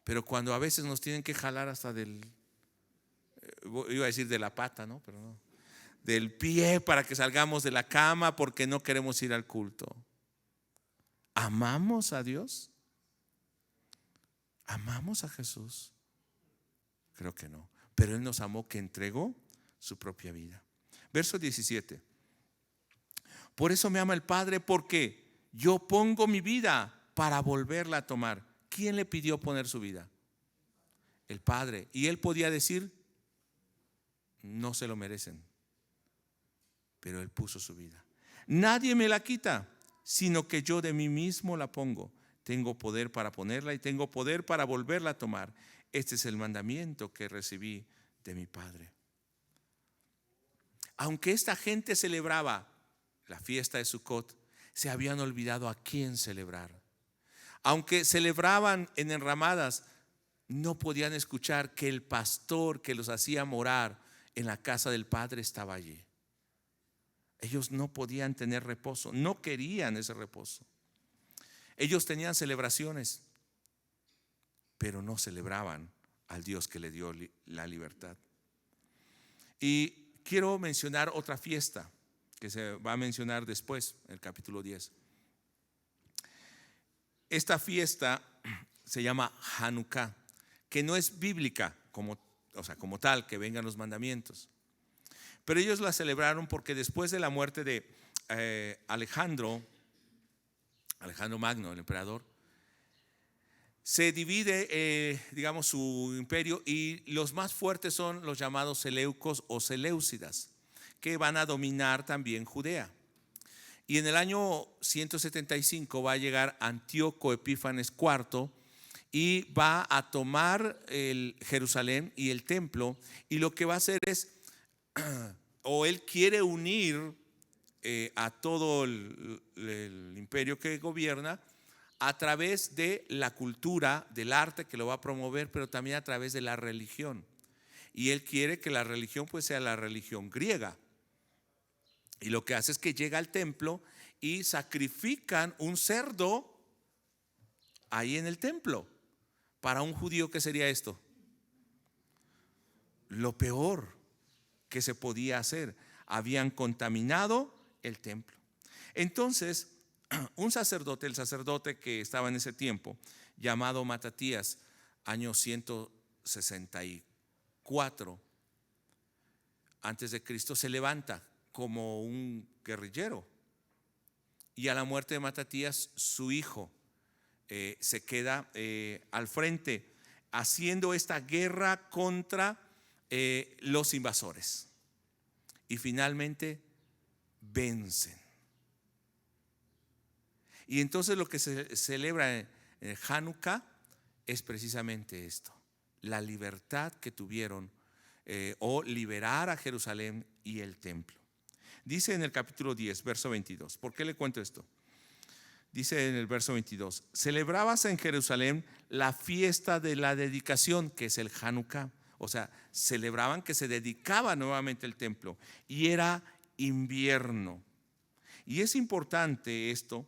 Pero cuando a veces nos tienen que jalar hasta iba a decir de la pata, ¿no? Pero no, del pie, para que salgamos de la cama porque no queremos ir al culto. ¿Amamos a Dios? ¿Amamos a Jesús? Creo que no. Pero Él nos amó, que entregó su propia vida. Verso 17: por eso me ama el Padre, porque yo pongo mi vida para volverla a tomar. ¿Quién le pidió poner su vida? El Padre. Y Él podía decir: no se lo merecen, pero Él puso su vida. Nadie me la quita, sino que yo de mí mismo la pongo. Tengo poder para ponerla y tengo poder para volverla a tomar. Este es el mandamiento que recibí de mi Padre. Aunque esta gente celebraba la fiesta de Sucot, se habían olvidado a quién celebrar. Aunque celebraban en enramadas, no podían escuchar que el pastor que los hacía morar en la casa del Padre estaba allí. Ellos no podían tener reposo, no querían ese reposo. Ellos tenían celebraciones, pero no celebraban al Dios que le dio la libertad. Y quiero mencionar otra fiesta que se va a mencionar después, en el capítulo 10. Esta fiesta se llama Hanukkah, que no es bíblica como tal, que vengan los mandamientos. Pero ellos la celebraron porque después de la muerte de Alejandro Magno, el emperador, se divide, digamos, su imperio, y los más fuertes son los llamados Seleucos o Seleucidas, que van a dominar también Judea. Y en el año 175 va a llegar Antíoco Epífanes IV y va a tomar Jerusalén y el templo, y lo que va a hacer es, o él quiere unir a todo el imperio que gobierna a través de la cultura, del arte que lo va a promover, pero también a través de la religión. Y él quiere que la religión pues sea la religión griega. Y lo que hace es que llega al templo y sacrifican un cerdo ahí en el templo. Para un judío, ¿qué sería esto? Lo peor que se podía hacer. Habían contaminado el templo. Entonces, un sacerdote, el sacerdote que estaba en ese tiempo, llamado Matatías, año 164 antes de Cristo, se levanta como un guerrillero. Y a la muerte de Matatías, su hijo se queda al frente, haciendo esta guerra contra los invasores. Y finalmente vencen. Y entonces lo que se celebra en Hanukkah es precisamente esto: la libertad que tuvieron, o liberar a Jerusalén y el templo. Dice en el capítulo 10, verso 22. ¿Por qué le cuento esto? Dice en el verso 22: celebrabas en Jerusalén la fiesta de la dedicación, que es el Hanukkah. O sea, celebraban que se dedicaba nuevamente el templo, y era invierno. Y es importante esto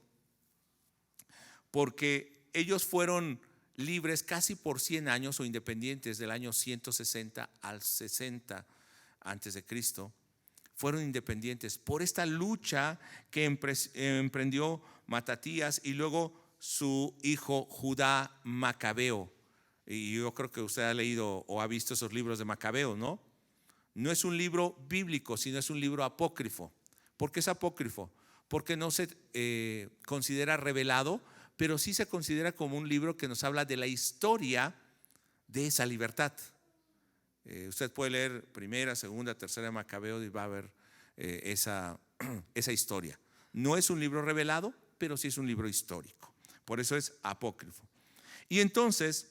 porque ellos fueron libres casi por 100 años, o independientes, del año 160 al 60 antes de Cristo. Fueron independientes por esta lucha que emprendió Matatías y luego su hijo Judá Macabeo. Y yo creo que usted ha leído o ha visto esos libros de Macabeo, ¿no? No es un libro bíblico, sino es un libro apócrifo. ¿Por qué es apócrifo? Porque no se considera revelado, pero sí se considera como un libro que nos habla de la historia de esa libertad. Usted puede leer primera, segunda, tercera de Macabeo y va a ver esa historia. No es un libro revelado, pero sí es un libro histórico. Por eso es apócrifo. Y entonces,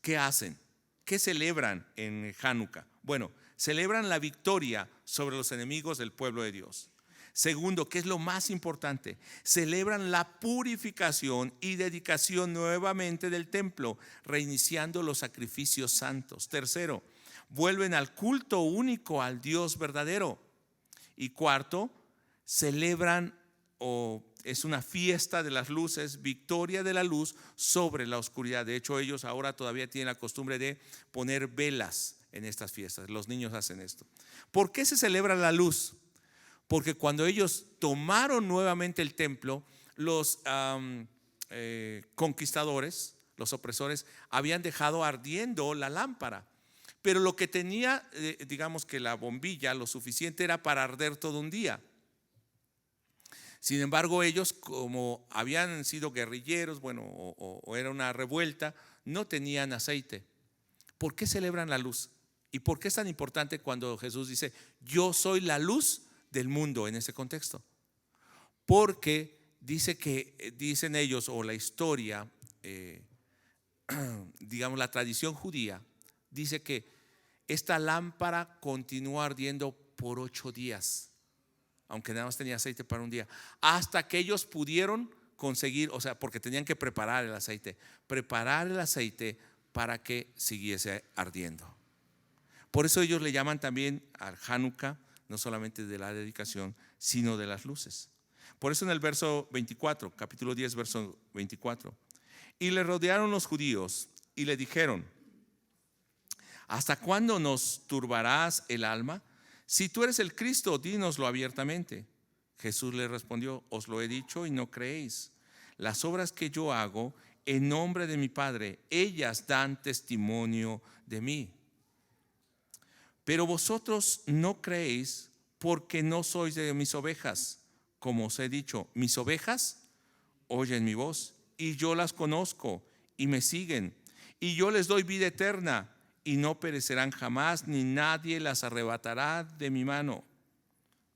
¿qué hacen? ¿Qué celebran en Hanukkah? Bueno, celebran la victoria sobre los enemigos del pueblo de Dios. Segundo, que es lo más importante, celebran la purificación y dedicación nuevamente del templo, reiniciando los sacrificios santos. Tercero, vuelven al culto único al Dios verdadero. Y cuarto, celebran, es una fiesta de las luces, victoria de la luz sobre la oscuridad. De hecho, ellos ahora todavía tienen la costumbre de poner velas en estas fiestas. Los niños hacen esto. ¿Por qué se celebra la luz? Porque cuando ellos tomaron nuevamente el templo, los conquistadores, los opresores, habían dejado ardiendo la lámpara. Pero lo que tenía, digamos que la bombilla, lo suficiente era para arder todo un día. Sin embargo, ellos, como habían sido guerrilleros, bueno, o era una revuelta, no tenían aceite. ¿Por qué celebran la luz? ¿Y por qué es tan importante cuando Jesús dice, yo soy la luz del mundo en ese contexto? Porque dicen ellos, o la historia, digamos la tradición judía, dice que esta lámpara continuó ardiendo por 8 días, aunque nada más tenía aceite para un día, hasta que ellos pudieron conseguir, o sea, porque tenían que preparar el aceite para que siguiese ardiendo. Por eso ellos le llaman también al Hanukkah, no solamente de la dedicación, sino de las luces. Por eso en el verso 24, capítulo 10, verso 24. Y le rodearon los judíos y le dijeron: ¿hasta cuándo nos turbarás el alma? Si tú eres el Cristo, dínoslo abiertamente. Jesús le respondió: os lo he dicho y no creéis. Las obras que yo hago en nombre de mi Padre, ellas dan testimonio de mí. Pero vosotros no creéis porque no sois de mis ovejas. Como os he dicho, mis ovejas oyen mi voz y yo las conozco y me siguen. Y yo les doy vida eterna y no perecerán jamás, ni nadie las arrebatará de mi mano.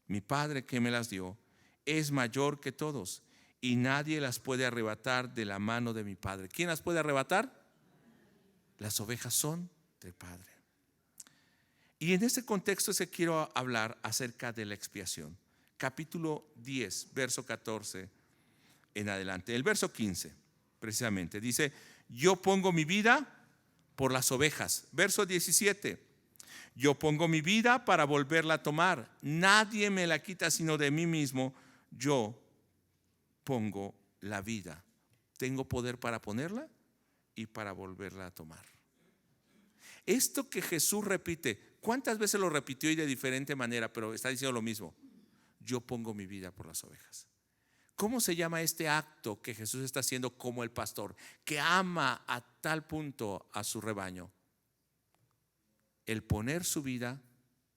Mi Padre que me las dio es mayor que todos y nadie las puede arrebatar de la mano de mi Padre. ¿Quién las puede arrebatar? Las ovejas son del Padre. Y en este contexto es que quiero hablar acerca de la expiación. Capítulo 10, verso 14 en adelante. El verso 15 precisamente dice: yo pongo mi vida por las ovejas. Verso 17: yo pongo mi vida para volverla a tomar. Nadie me la quita sino de mí mismo. Yo pongo la vida. Tengo poder para ponerla y para volverla a tomar. Esto que Jesús repite, ¿cuántas veces lo repitió y de diferente manera? Pero está diciendo lo mismo: yo pongo mi vida por las ovejas. ¿Cómo se llama este acto que Jesús está haciendo como el pastor, que ama a tal punto a su rebaño? El poner su vida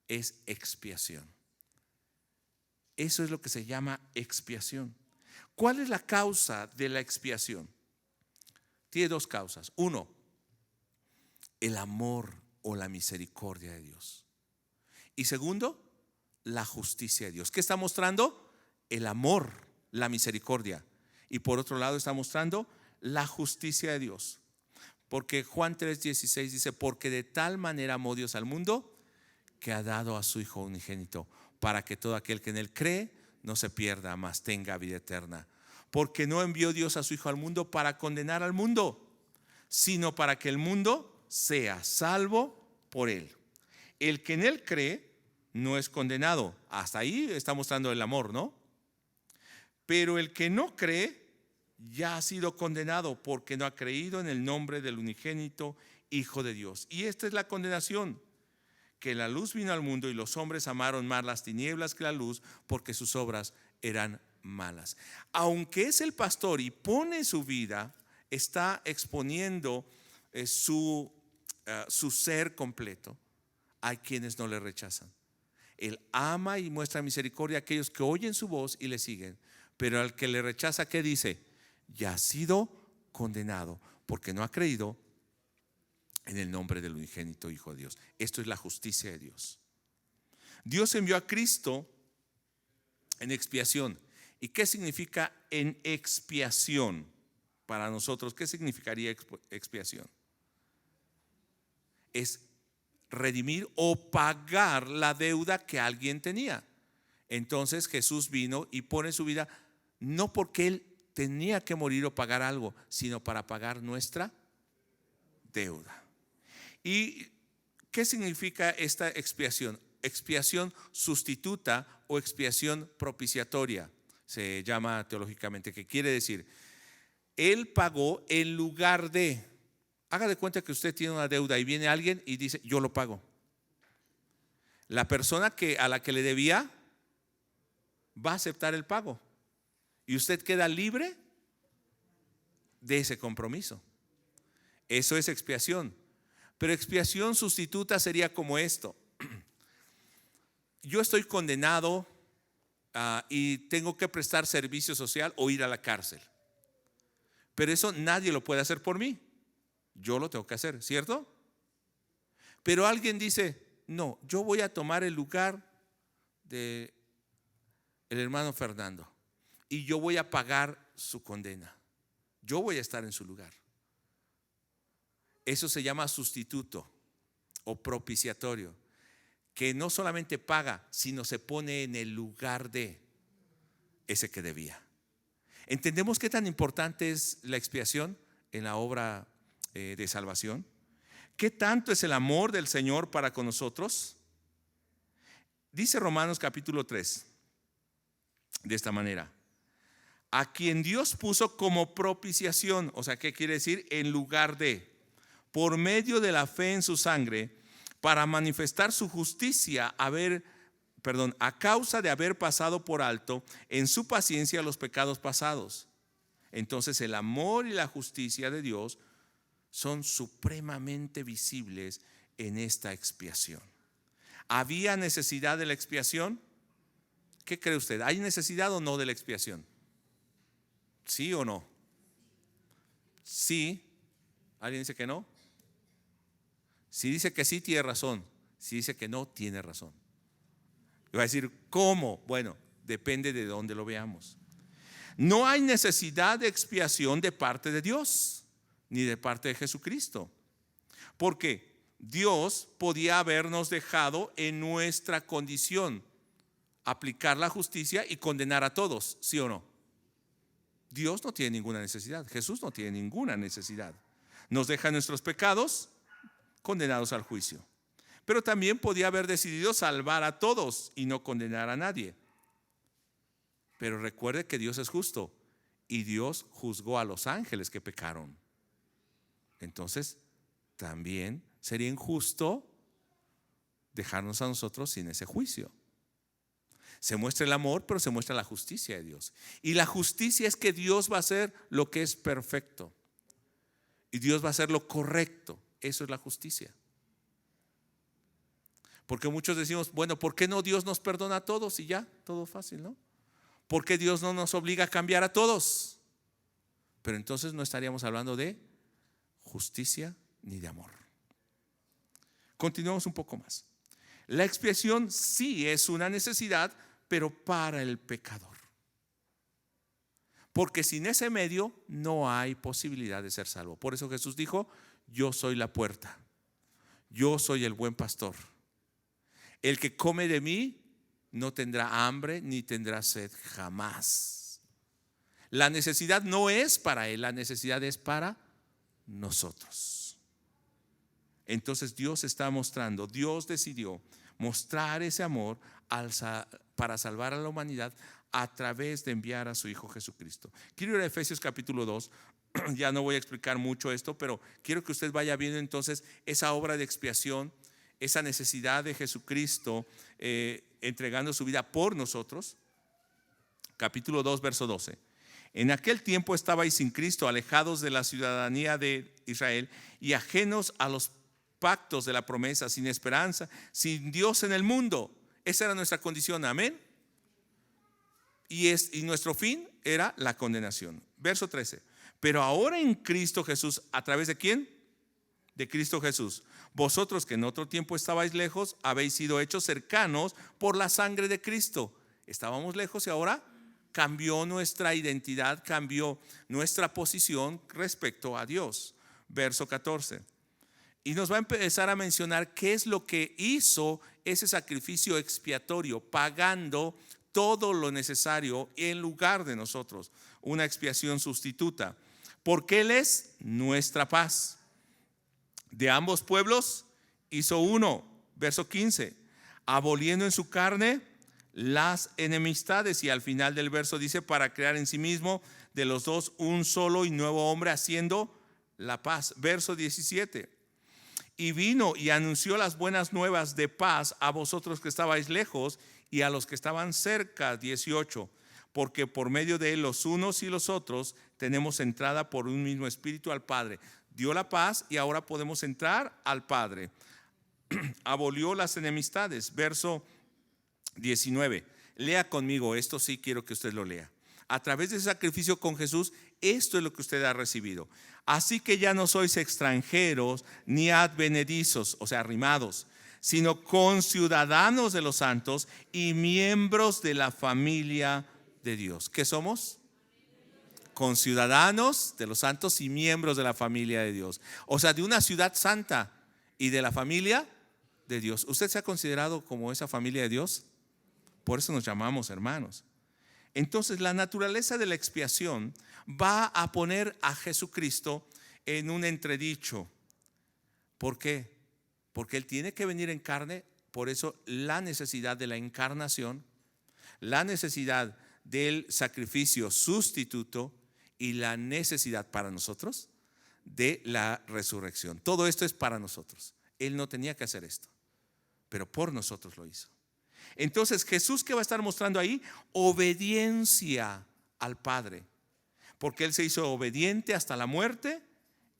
es expiación. Eso es lo que se llama expiación. ¿Cuál es la causa de la expiación? Tiene dos causas. Uno, el amor o la misericordia de Dios. Y segundo, la justicia de Dios. ¿Qué está mostrando? El amor, la misericordia. Y por otro lado está mostrando la justicia de Dios. Porque Juan 3:16 dice: porque de tal manera amó Dios al mundo que ha dado a su Hijo unigénito, para que todo aquel que en él cree no se pierda, mas tenga vida eterna. Porque no envió Dios a su Hijo al mundo para condenar al mundo, sino para que el mundo sea salvo por él. El que en él cree no es condenado. Hasta ahí está mostrando el amor, ¿no? Pero el que no cree ya ha sido condenado, porque no ha creído en el nombre del unigénito Hijo de Dios. Y esta es la condenación: que la luz vino al mundo y los hombres amaron más las tinieblas que la luz, porque sus obras eran malas. Aunque es el pastor y pone su vida, está exponiendo su ser completo. Hay quienes no le rechazan. Él ama y muestra misericordia a aquellos que oyen su voz y le siguen. Pero al que le rechaza, ¿qué dice? Ya ha sido condenado, porque no ha creído en el nombre del unigénito Hijo de Dios. Esto es la justicia de Dios. Dios envió a Cristo en expiación. ¿Y qué significa en expiación para nosotros? ¿Qué significaría expiación? Es redimir o pagar la deuda que alguien tenía. Entonces Jesús vino y pone su vida, no porque Él tenía que morir o pagar algo, sino para pagar nuestra deuda. ¿Y qué significa esta expiación? Expiación sustituta o expiación propiciatoria se llama teológicamente, que quiere decir: Él pagó en lugar de. Haga de cuenta que usted tiene una deuda y viene alguien y dice: yo lo pago. La persona a la que le debía va a aceptar el pago y usted queda libre de ese compromiso. Eso es expiación. Pero expiación sustituta sería como esto: yo estoy condenado y tengo que prestar servicio social o ir a la cárcel, pero eso nadie lo puede hacer por mí. Yo lo tengo que hacer, ¿cierto? Pero alguien dice: no, yo voy a tomar el lugar de el hermano Fernando y yo voy a pagar su condena. Yo voy a estar en su lugar. Eso se llama sustituto o propiciatorio, que no solamente paga, sino se pone en el lugar de ese que debía. ¿Entendemos qué tan importante es la expiación en la obra de salvación? ¿Qué tanto es el amor del Señor para con nosotros? Dice Romanos capítulo 3 de esta manera: a quien Dios puso como propiciación. O sea, ¿qué quiere decir? En lugar de, por medio de la fe en su sangre, para manifestar su justicia, a causa de haber pasado por alto en su paciencia los pecados pasados. Entonces el amor y la justicia de Dios son supremamente visibles en esta expiación. ¿Había necesidad de la expiación? ¿Qué cree usted? ¿Hay necesidad o no de la expiación? ¿Sí o no? Sí. ¿Alguien dice que no? Si dice que sí, tiene razón. Si dice que no, tiene razón. Y va a decir, ¿cómo? Bueno, depende de dónde lo veamos. No hay necesidad de expiación de parte de Dios, ni de parte de Jesucristo. Porque Dios podía habernos dejado en nuestra condición, aplicar la justicia y condenar a todos, ¿sí o no? Dios no tiene ninguna necesidad, Jesús no tiene ninguna necesidad. Nos deja nuestros pecados condenados al juicio. Pero también podía haber decidido salvar a todos y no condenar a nadie. Pero recuerde que Dios es justo y Dios juzgó a los ángeles que pecaron. Entonces, también sería injusto dejarnos a nosotros sin ese juicio. Se muestra el amor, pero se muestra la justicia de Dios. Y la justicia es que Dios va a hacer lo que es perfecto. Y Dios va a hacer lo correcto. Eso es la justicia. Porque muchos decimos, bueno, ¿por qué no Dios nos perdona a todos y ya? Todo fácil, ¿no? ¿Por qué Dios no nos obliga a cambiar a todos? Pero entonces no estaríamos hablando de justicia ni de amor. Continuamos un poco más. La expiación sí es una necesidad, pero para el pecador. Porque sin ese medio no hay posibilidad de ser salvo. Por eso Jesús dijo, yo soy la puerta, yo soy el buen pastor. El que come de mí no tendrá hambre ni tendrá sed jamás. La necesidad no es para él, la necesidad es para nosotros. Entonces Dios está mostrando, Dios decidió mostrar ese amor para salvar a la humanidad a través de enviar a su Hijo Jesucristo. Quiero ir a Efesios capítulo 2. Ya no voy a explicar mucho esto, pero quiero que usted vaya viendo entonces esa obra de expiación, esa necesidad de Jesucristo entregando su vida por nosotros. Capítulo 2, verso 12. En aquel tiempo estabais sin Cristo, alejados de la ciudadanía de Israel y ajenos a los pactos de la promesa, sin esperanza, sin Dios en el mundo. Esa era nuestra condición, amén. Y nuestro fin era la condenación. Verso 13. Pero ahora en Cristo Jesús, ¿a través de quién? De Cristo Jesús. Vosotros que en otro tiempo estabais lejos, habéis sido hechos cercanos por la sangre de Cristo. Estábamos lejos y ahora cambió nuestra identidad, cambió nuestra posición respecto a Dios. Verso 14. Y nos va a empezar a mencionar qué es lo que hizo ese sacrificio expiatorio, pagando todo lo necesario en lugar de nosotros. Una expiación sustituta. Porque Él es nuestra paz. De ambos pueblos hizo uno. Verso 15. Aboliendo en su carne las enemistades. Y al final del verso dice, para crear en sí mismo de los dos un solo y nuevo hombre, haciendo la paz. Verso 17. Y vino y anunció las buenas nuevas de paz a vosotros que estabais lejos y a los que estaban cerca. 18. Porque por medio de él los unos y los otros tenemos entrada por un mismo espíritu al Padre. Dio la paz y ahora podemos entrar al Padre. Abolió las enemistades. Verso 19. Lea conmigo, esto sí quiero que usted lo lea. A través de ese sacrificio con Jesús, esto es lo que usted ha recibido. Así que ya no sois extranjeros ni advenedizos, o sea, arrimados, sino conciudadanos de los santos y miembros de la familia de Dios. ¿Qué somos? Conciudadanos de los santos y miembros de la familia de Dios. O sea, de una ciudad santa y de la familia de Dios. ¿Usted se ha considerado como esa familia de Dios? Por eso nos llamamos hermanos. Entonces la naturaleza de la expiación va a poner a Jesucristo en un entredicho. ¿Por qué? Porque Él tiene que venir en carne. Por eso la necesidad de la encarnación, la necesidad del sacrificio sustituto y la necesidad para nosotros de la resurrección. Todo esto es para nosotros. Él no tenía que hacer esto, pero por nosotros lo hizo. Entonces Jesús, ¿qué va a estar mostrando ahí? Obediencia al Padre, porque Él se hizo obediente hasta la muerte,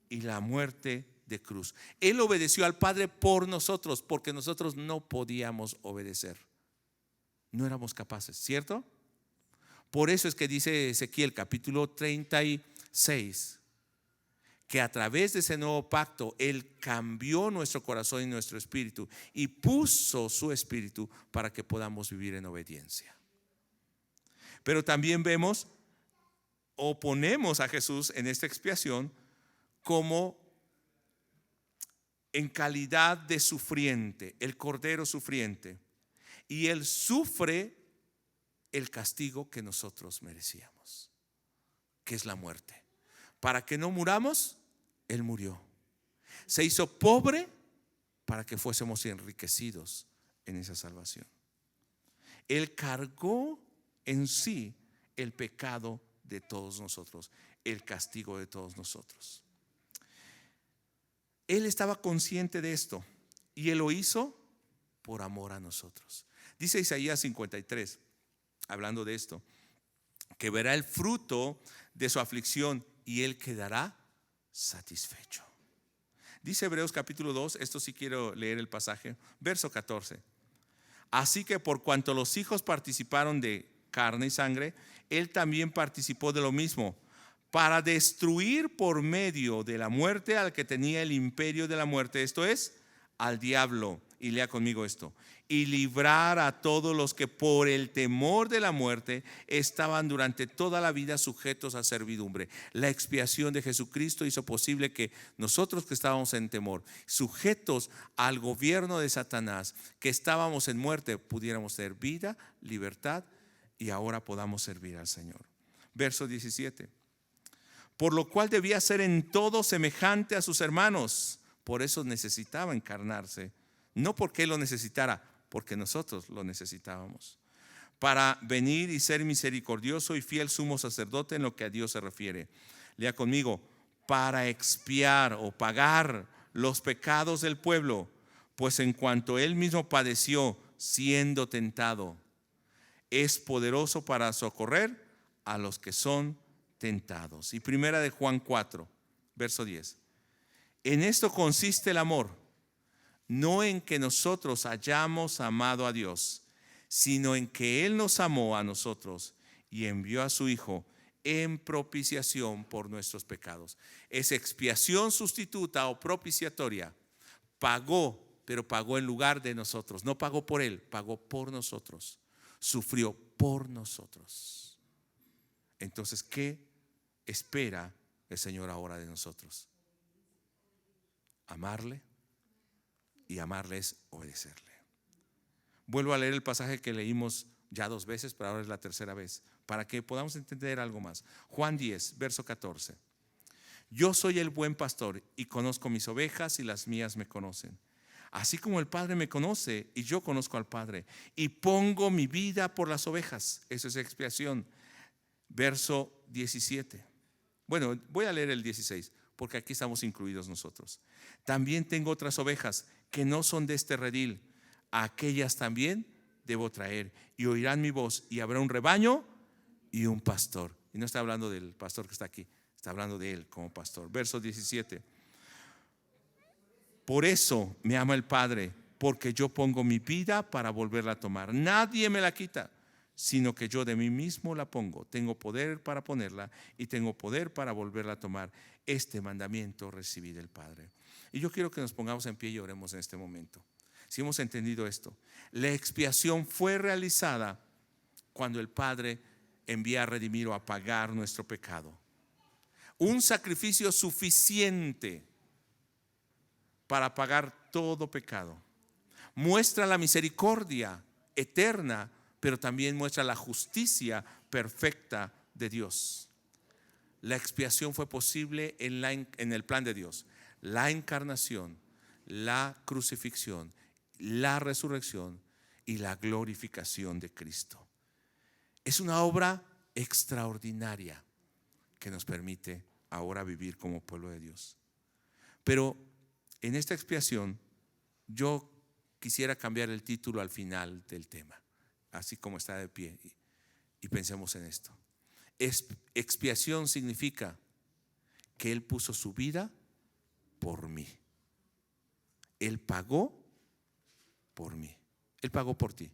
y la muerte de cruz. Él obedeció al Padre por nosotros, porque nosotros no podíamos obedecer. No éramos capaces, ¿cierto? Por eso es que dice Ezequiel capítulo 36, que a través de ese nuevo pacto Él cambió nuestro corazón y nuestro espíritu y puso su espíritu para que podamos vivir en obediencia. Pero también vemos o ponemos a Jesús en esta expiación como en calidad de sufriente, el cordero sufriente, y Él sufre el castigo que nosotros merecíamos, que es la muerte. Para que no muramos, Él murió. Se hizo pobre para que fuésemos enriquecidos en esa salvación. Él cargó en sí el pecado de todos nosotros, el castigo de todos nosotros. Él estaba consciente de esto y Él lo hizo por amor a nosotros. Dice Isaías 53, hablando de esto, que verá el fruto de su aflicción y Él quedará satisfecho. Dice Hebreos capítulo 2, esto sí quiero leer el pasaje, verso 14. Así que por cuanto los hijos participaron de carne y sangre, Él también participó de lo mismo, para destruir por medio de la muerte al que tenía el imperio de la muerte, esto es, al diablo. Y lea conmigo esto: y librar a todos los que por el temor de la muerte estaban durante toda la vida sujetos a servidumbre. La expiación de Jesucristo hizo posible que nosotros, que estábamos en temor, sujetos al gobierno de Satanás, que estábamos en muerte, pudiéramos tener vida, libertad, y ahora podamos servir al Señor. Verso 17. Por lo cual debía ser en todo semejante a sus hermanos. Por eso necesitaba encarnarse. No porque Él lo necesitara, porque nosotros lo necesitábamos. Para venir y ser misericordioso y fiel sumo sacerdote en lo que a Dios se refiere. Lea conmigo: para expiar o pagar los pecados del pueblo. Pues en cuanto Él mismo padeció siendo tentado, es poderoso para socorrer a los que son tentados. Y primera de Juan 4, verso 10. En esto consiste el amor, no en que nosotros hayamos amado a Dios, sino en que Él nos amó a nosotros y envió a su Hijo en propiciación por nuestros pecados. Es expiación sustituta o propiciatoria. Pagó, pero pagó en lugar de nosotros. No pagó por Él, pagó por nosotros. Sufrió por nosotros. Entonces, ¿qué espera el Señor ahora de nosotros? Amarle, y amarle es obedecerle. Vuelvo a leer el pasaje que leímos ya 2 veces, pero ahora es la tercera vez, para que podamos entender algo más. Juan 10, verso 14. Yo soy el buen pastor y conozco mis ovejas y las mías me conocen. Así como el Padre me conoce y yo conozco al Padre y pongo mi vida por las ovejas. Eso es expiación. Verso 17. Bueno, voy a leer el 16 porque aquí estamos incluidos nosotros. También tengo otras ovejas que no son de este redil. A aquellas también debo traer y oirán mi voz, y habrá un rebaño y un pastor. Y no está hablando del pastor que está aquí, está hablando de Él como pastor. Verso 17. Por eso me ama el Padre, porque yo pongo mi vida para volverla a tomar. Nadie me la quita, sino que yo de mí mismo la pongo. Tengo poder para ponerla y tengo poder para volverla a tomar. Este mandamiento recibí del Padre. Y yo quiero que nos pongamos en pie y oremos en este momento. Si hemos entendido esto, la expiación fue realizada cuando el Padre envía a redimir o a pagar nuestro pecado. Un sacrificio suficiente para pagar todo pecado. Muestra la misericordia eterna, pero también muestra la justicia perfecta de Dios. La expiación fue posible en el plan de Dios. La encarnación, la crucifixión, la resurrección y la glorificación de Cristo. Es una obra extraordinaria que nos permite ahora vivir como pueblo de Dios. Pero en esta expiación yo quisiera cambiar el título al final del tema, así como está de pie, y pensemos en esto. Expiación significa que Él puso su vida por mí. Él pagó por mí. Él pagó por ti.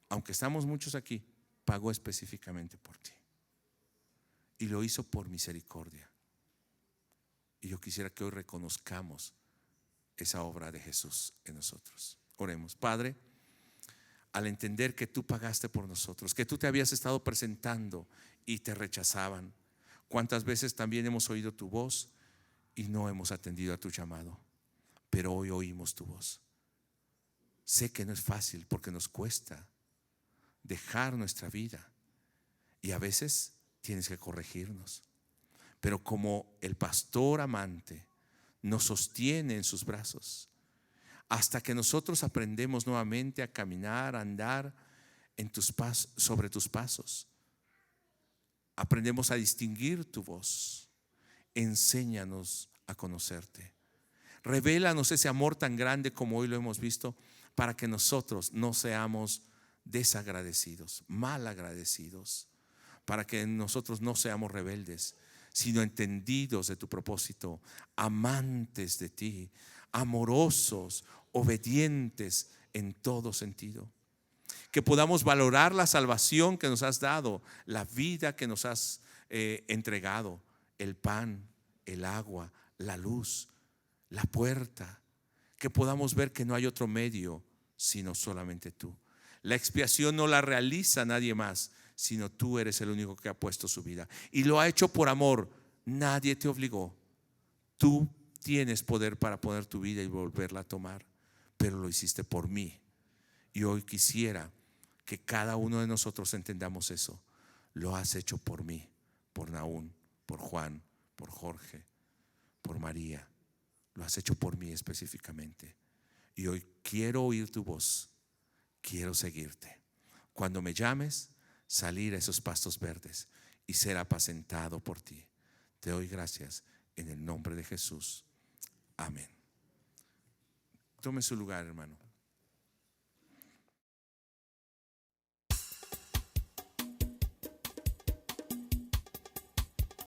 Aunque estamos muchos aquí, pagó específicamente por ti. Y lo hizo por misericordia. Y yo quisiera que hoy reconozcamos esa obra de Jesús en nosotros. Oremos. Padre, al entender que tú pagaste por nosotros, que tú te habías estado presentando y te rechazaban, ¿cuántas veces también hemos oído tu voz y no hemos atendido a tu llamado? Pero hoy oímos tu voz. Sé que no es fácil porque nos cuesta dejar nuestra vida y a veces tienes que corregirnos, pero como el pastor amante nos sostiene en sus brazos hasta que nosotros aprendemos nuevamente a caminar, a andar en tus pasos, sobre tus pasos. Aprendemos a distinguir tu voz. Enséñanos a conocerte. Revélanos ese amor tan grande como hoy lo hemos visto, para que nosotros no seamos desagradecidos, mal agradecidos, para que nosotros no seamos rebeldes, sino entendidos de tu propósito, amantes de ti, amorosos, obedientes en todo sentido. Que podamos valorar la salvación que nos has dado, la vida que nos has entregado, el pan, el agua, la luz, la puerta. Que podamos ver que no hay otro medio sino solamente tú. La expiación no la realiza nadie más, sino tú eres el único que ha puesto su vida. Y lo ha hecho por amor. Nadie te obligó. Tú tienes poder para poner tu vida y volverla a tomar, pero lo hiciste por mí. Y hoy quisiera que cada uno de nosotros entendamos eso. Lo has hecho por mí, por Naún, por Juan, por Jorge, por María. Lo has hecho por mí específicamente. Y hoy quiero oír tu voz. Quiero seguirte. Cuando me llames, salir a esos pastos verdes y ser apacentado por ti. Te doy gracias en el nombre de Jesús. Amén. Tome su lugar, hermano.